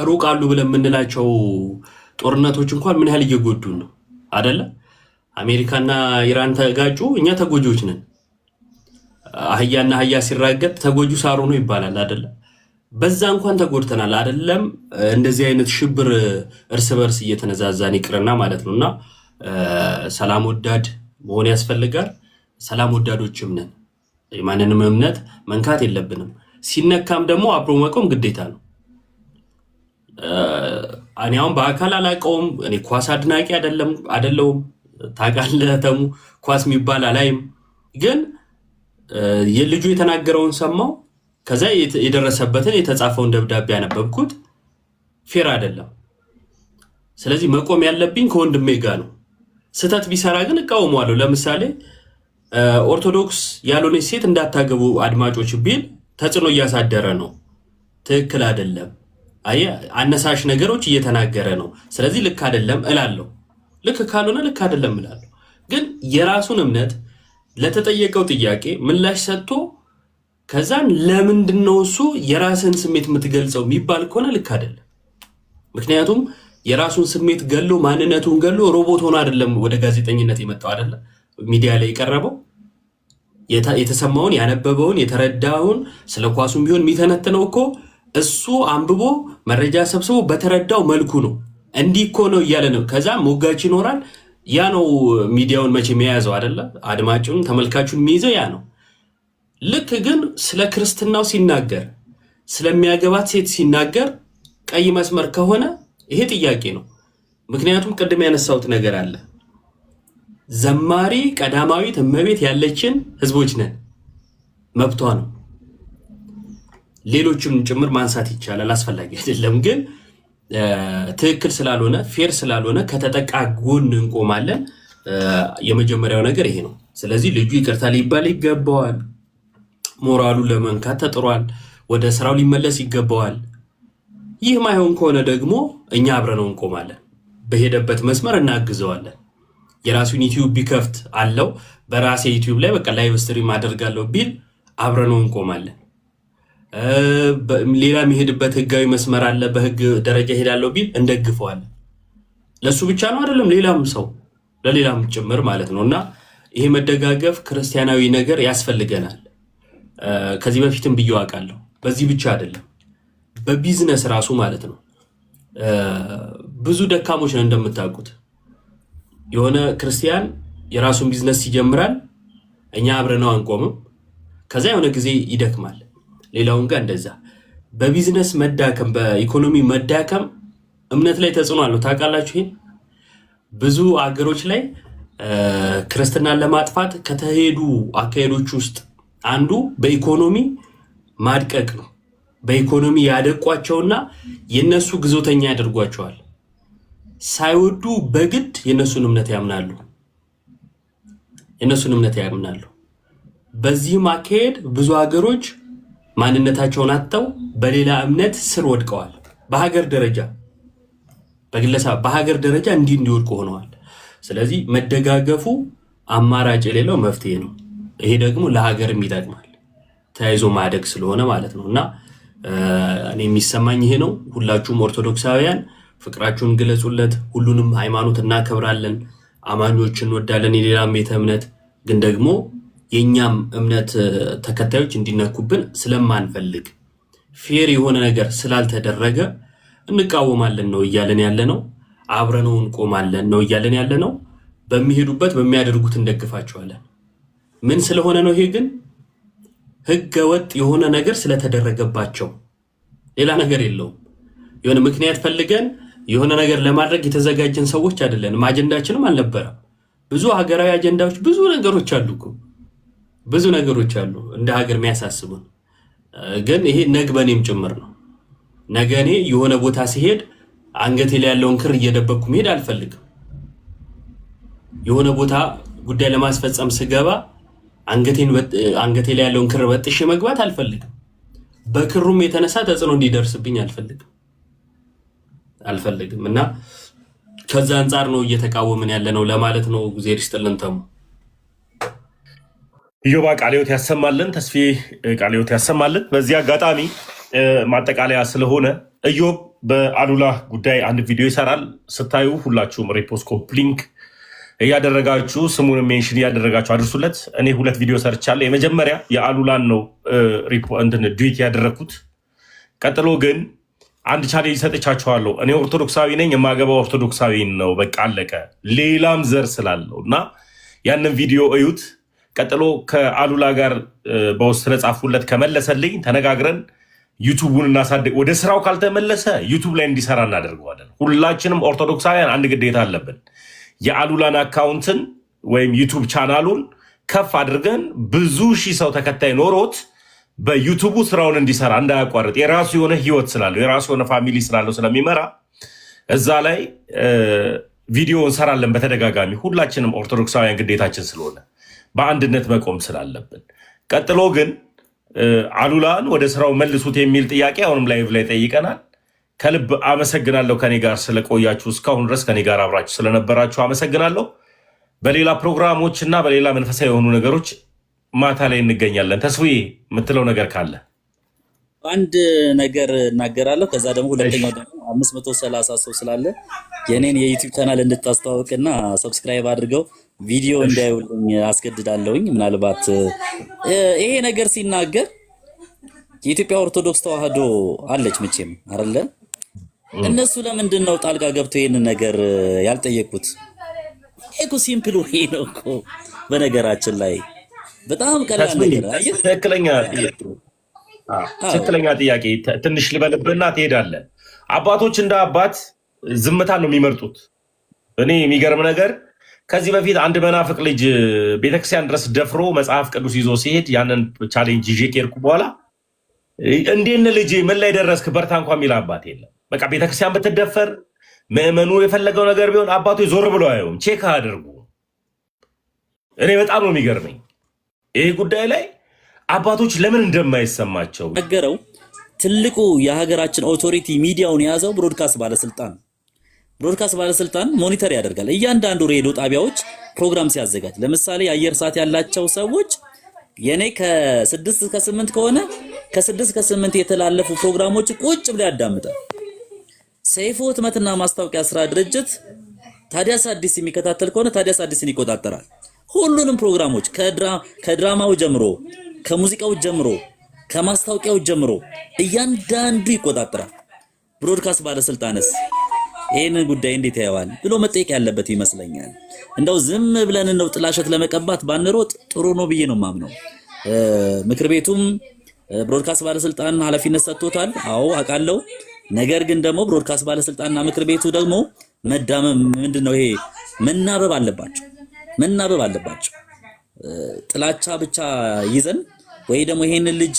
ሩቅ አሉ ብለን የምንላቸው ጦርነቶች እንኳን ምን ያህል እየጎዱ ነው አይደለ? አሜሪካና ኢራን ተጋጩ፣ እኛ ተጎጆች ነን። አህያና አህያ ሲራገጥ ተጎጁ ሳሩ ነው ይባላል አይደለ? በዛ እንኳን ተጎድተናል አይደለም? እንደዚህ አይነት ሽብር እርስ በርስ እየተነዛዛን ይቅርና ማለት ነውና ሰላም ወዳድ መሆን ያስፈልጋል። ሰላም ወዳዶችም ነን። የማንንም እምነት መንካት የለብንም። ሲነካም ደግሞ አብሮ መቆም ግዴታ ነው። እኔ አሁን በአካል አላውቀውም። እኔ ኳስ አድናቂ አይደለሁም። ታውቃለህ ተሙ፣ ኳስ የሚባል አላይም። ግን የልጁ የተናገረውን ሰማው። ከዛ የደረሰበትን የተጻፈውን ደብዳቤ ያነበብኩት ፌር አይደለም። ስለዚህ መቆም ያለብኝ ከወንድሜ ጋር ነው። ስህተት ቢሰራ ግን እቃወመዋለሁ። ለምሳሌ ኦርቶዶክስ ያልሆነች ሴት እንዳታገቡ አድማጮች ቢል ተጽዕኖ እያሳደረ ነው። ትክክል አይደለም። አነሳሽ ነገሮች እየተናገረ ነው። ስለዚህ ልክ አይደለም እላለሁ። ልክ ካልሆነ ልክ አይደለም እላለሁ። ግን የራሱን እምነት ለተጠየቀው ጥያቄ ምላሽ ሰጥቶ ከዛን ለምንድን ነው እሱ የራስን ስሜት የምትገልጸው የሚባል ከሆነ ልክ አይደለም። ምክንያቱም የራሱን ስሜት ገሎ ማንነቱን ገሎ ሮቦት ሆኖ አይደለም ወደ ጋዜጠኝነት የመጣው አይደለ? ሚዲያ ላይ የቀረበው የተሰማውን ያነበበውን የተረዳውን ስለ ኳሱም ቢሆን የሚተነትነው እኮ እሱ አንብቦ መረጃ ሰብስቦ በተረዳው መልኩ ነው። እንዲህ እኮ ነው እያለ ነው። ከዛ ሞጋች ይኖራል። ያ ነው ሚዲያውን መቼ የሚያያዘው አይደለ? አድማጩን ተመልካቹን የሚይዘው ያ ነው። ልክ ግን ስለ ክርስትናው ሲናገር ስለሚያገባት ሴት ሲናገር ቀይ መስመር ከሆነ ይሄ ጥያቄ ነው። ምክንያቱም ቅድም ያነሳሁት ነገር አለ። ዘማሪ ቀዳማዊት እመቤት ያለችን ህዝቦች ነን፣ መብቷ ነው። ሌሎችም ጭምር ማንሳት ይቻላል፣ አስፈላጊ አይደለም። ግን ትክክል ስላልሆነ ፌር ስላልሆነ ከተጠቃ ጎን እንቆማለን። የመጀመሪያው ነገር ይሄ ነው። ስለዚህ ልጁ ይቅርታ ሊባል ይገባዋል። ሞራሉን ለመንካት ተጥሯል። ወደ ስራው ሊመለስ ይገባዋል። ይህ ማይሆን ከሆነ ደግሞ እኛ አብረነው እንቆማለን። በሄደበት መስመር እናግዘዋለን። የራሱን ዩቲዩብ ቢከፍት አለው በራሴ ዩቲዩብ ላይ በቃ ላይቭ ስትሪም አደርጋለሁ ቢል አብረነው እንቆማለን። ሌላ የሚሄድበት ህጋዊ መስመር አለ፣ በህግ ደረጃ ሄዳለሁ ቢል እንደግፈዋለን። ለሱ ብቻ ነው አይደለም፣ ሌላም ሰው ለሌላም ጭምር ማለት ነውና ይሄ መደጋገፍ ክርስቲያናዊ ነገር ያስፈልገናል። ከዚህ በፊትም ብዬ አውቃለሁ። በዚህ ብቻ አይደለም፣ በቢዝነስ ራሱ ማለት ነው። ብዙ ደካሞች ነው እንደምታውቁት። የሆነ ክርስቲያን የራሱን ቢዝነስ ይጀምራል፣ እኛ አብረነው አንቆምም። ከዛ የሆነ ጊዜ ይደክማል። ሌላውን ጋር እንደዛ። በቢዝነስ መዳከም፣ በኢኮኖሚ መዳከም እምነት ላይ ተጽዕኖ አለው። ታውቃላችሁ ይሄን? ብዙ አገሮች ላይ ክርስትናን ለማጥፋት ከተሄዱ አካሄዶች ውስጥ አንዱ በኢኮኖሚ ማድቀቅ ነው። በኢኮኖሚ ያደቋቸውና የነሱ ግዞተኛ ያደርጓቸዋል። ሳይወዱ በግድ የነሱን እምነት ያምናሉ። በዚህም አካሄድ ብዙ ሀገሮች ማንነታቸውን አጥተው በሌላ እምነት ስር ወድቀዋል። በሀገር ደረጃ በግለሰብ በሀገር ደረጃ እንዲወድቁ ሆነዋል። ስለዚህ መደጋገፉ አማራጭ የሌለው መፍትሄ ነው። ይሄ ደግሞ ለሀገርም ይጠቅማል፣ ተያይዞ ማደግ ስለሆነ ማለት ነውና እኔ የሚሰማኝ ይሄ ነው። ሁላችሁም ኦርቶዶክሳውያን ፍቅራችሁን ግለጹለት። ሁሉንም ሃይማኖት እናከብራለን፣ አማኞችን እንወዳለን፣ የሌላም ቤተ እምነት ግን ደግሞ የኛም እምነት ተከታዮች እንዲነኩብን ስለማንፈልግ ፌር የሆነ ነገር ስላልተደረገ እንቃወማለን ነው እያለን ያለ ነው። አብረነው እንቆማለን ነው እያለን ያለ ነው። በሚሄዱበት በሚያደርጉት እንደግፋቸዋለን። ምን ስለሆነ ነው? ይሄ ግን ህገ ወጥ የሆነ ነገር ስለተደረገባቸው ሌላ ነገር የለውም። የሆነ ምክንያት ፈልገን የሆነ ነገር ለማድረግ የተዘጋጀን ሰዎች አይደለንም። አጀንዳችንም አልነበረም። ብዙ ሀገራዊ አጀንዳዎች፣ ብዙ ነገሮች አሉ እኮ ብዙ ነገሮች አሉ እንደ ሀገር የሚያሳስቡን። ግን ይሄ ነግበኔም ጭምር ነው። ነገ እኔ የሆነ ቦታ ሲሄድ አንገቴ ላይ ያለውን ክር እየደበቅኩ መሄድ አልፈልግም። የሆነ ቦታ ጉዳይ ለማስፈጸም ስገባ አንገቴ ላይ ያለውን ክር በጥሼ መግባት አልፈልግም። በክሩም የተነሳ ተጽዕኖ እንዲደርስብኝ አልፈልግም እና ከዛ አንጻር ነው እየተቃወምን ያለ ነው ለማለት ነው። እግዚአብሔር ይስጥልን ተሙ። ኢዮባ ቃለ ሕይወት ያሰማልን፣ ተስፋዬ ቃለ ሕይወት ያሰማልን። በዚህ አጋጣሚ ማጠቃለያ ስለሆነ ኢዮብ በአሉላ ጉዳይ አንድ ቪዲዮ ይሰራል። ስታዩ ሁላችሁም ሪፖስት ኮፕሊንክ እያደረጋችሁ ስሙን ሜንሽን እያደረጋችሁ አድርሱለት። እኔ 2 ቪዲዮ ሰርቻለሁ። የመጀመሪያ የአሉላን ነው ዱዊት ያደረግኩት። ቀጥሎ ግን አንድ ቻሌንጅ ሰጥቻችኋለሁ። እኔ ኦርቶዶክሳዊ ነኝ፣ የማገባው ኦርቶዶክሳዊ ነው። በቃ አለቀ። ሌላም ዘር ስላለው እና ያንን ቪዲዮ እዩት። ቀጥሎ ከአሉላ ጋር በውስጥ ስለጻፉለት ከመለሰልኝ ተነጋግረን ዩቱቡን እናሳድግ። ወደ ስራው ካልተመለሰ ዩቱብ ላይ እንዲሰራ እናደርገዋለን። ሁላችንም ኦርቶዶክሳውያን አንድ ግዴታ አለብን። የአሉላን አካውንትን ወይም ዩቱብ ቻናሉን ከፍ አድርገን ብዙ ሺህ ሰው ተከታይ ኖሮት በዩቱቡ ስራውን እንዲሰራ እንዳያቋርጥ፣ የራሱ የሆነ ህይወት ስላለው የራሱ የሆነ ፋሚሊ ስላለው ስለሚመራ እዛ ላይ ቪዲዮ እንሰራለን በተደጋጋሚ። ሁላችንም ኦርቶዶክሳውያን ግዴታችን ስለሆነ በአንድነት መቆም ስላለብን። ቀጥሎ ግን አሉላን ወደ ስራው መልሱት የሚል ጥያቄ አሁንም ላይቭ ላይ ጠይቀናል። ከልብ አመሰግናለሁ። ከኔ ጋር ስለቆያችሁ እስካሁን ድረስ ከኔ ጋር አብራችሁ ስለነበራችሁ አመሰግናለሁ። በሌላ ፕሮግራሞች እና በሌላ መንፈሳዊ የሆኑ ነገሮች ማታ ላይ እንገኛለን። ተስፋዬ የምትለው ነገር ካለ አንድ ነገር እናገራለሁ። ከዛ ደግሞ ሁለተኛው ደግሞ 530 ሰው ስላለ የኔን የዩቲዩብ ቻናል እንድታስተዋውቅና ሰብስክራይብ አድርገው ቪዲዮ እንዳይውልኝ አስገድዳለሁኝ። ምናልባት ይሄ ነገር ሲናገር የኢትዮጵያ ኦርቶዶክስ ተዋህዶ አለች መቼም አይደለ? እነሱ ለምንድን ነው ጣልቃ ገብተው ይሄንን ነገር ያልጠየቁት? እኮ ሲምፕል ወይ ነው እኮ በነገራችን ላይ በጣም ቀላል ነገር አየህ። ትክክለኛ ጥያቄ ትንሽ ልበልብህና ትሄዳለህ። አባቶች እንደ አባት ዝምታን ነው የሚመርጡት። እኔ የሚገርም ነገር ከዚህ በፊት አንድ መናፍቅ ልጅ ቤተክርስቲያን ድረስ ደፍሮ መጽሐፍ ቅዱስ ይዞ ሲሄድ ያንን ቻሌንጅ ይዤ ከሄድኩ በኋላ እንዴት ልጄ ምን ላይ ደረስክ በርታ እንኳ የሚል አባት የለም። በቃ ቤተክርስቲያን ብትደፈር ምዕመኑ የፈለገው ነገር ቢሆን አባቶች ዞር ብሎ አየውም፣ ቼክ አያደርጉ። እኔ በጣም ነው የሚገርመኝ ይህ ጉዳይ ላይ አባቶች ለምን እንደማይሰማቸው ነገረው። ትልቁ የሀገራችን ኦቶሪቲ ሚዲያውን የያዘው ብሮድካስት ባለስልጣን ብሮድካስት ባለስልጣን ሞኒተር ያደርጋል እያንዳንዱ ሬዲዮ ጣቢያዎች ፕሮግራም ሲያዘጋጅ። ለምሳሌ የአየር ሰዓት ያላቸው ሰዎች የኔ ከ6 እስከ 8 ከሆነ ከ6 እስከ 8 የተላለፉ ፕሮግራሞች ቁጭ ብሎ ያዳምጣል። ሰይፉ ህትመትና ማስታወቂያ ስራ ድርጅት ታዲያስ አዲስ የሚከታተል ከሆነ ታዲያስ አዲስን ይቆጣጠራል። ሁሉንም ፕሮግራሞች ከድራማው ጀምሮ ከሙዚቃው ጀምሮ ከማስታወቂያው ጀምሮ እያንዳንዱ ይቆጣጠራል። ብሮድካስት ባለስልጣንስ ይሄንን ጉዳይ እንዴት ያየዋል ብሎ መጠየቅ ያለበት ይመስለኛል። እንደው ዝም ብለን ነው ጥላሸት ለመቀባት ባንሮጥ ጥሩ ነው ብዬ ነው ማምነው። ምክር ቤቱም ብሮድካስት ባለስልጣን ኃላፊነት ሰጥቶታል። አዎ አውቃለሁ። ነገር ግን ደግሞ ብሮድካስት ባለስልጣንና ምክር ቤቱ ደግሞ መዳመም ምንድነው ይሄ መናበብ አለባቸው። ጥላቻ ብቻ ይዘን ወይ ደግሞ ይሄንን ልጅ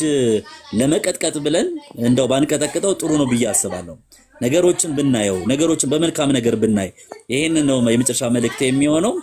ለመቀጥቀጥ ብለን እንደው ባንቀጠቅጠው ጥሩ ነው ብዬ አስባለሁ። ነገሮችን ብናየው ነገሮችን በመልካም ነገር ብናይ ይሄንን ነው የመጨረሻ መልእክት የሚሆነው።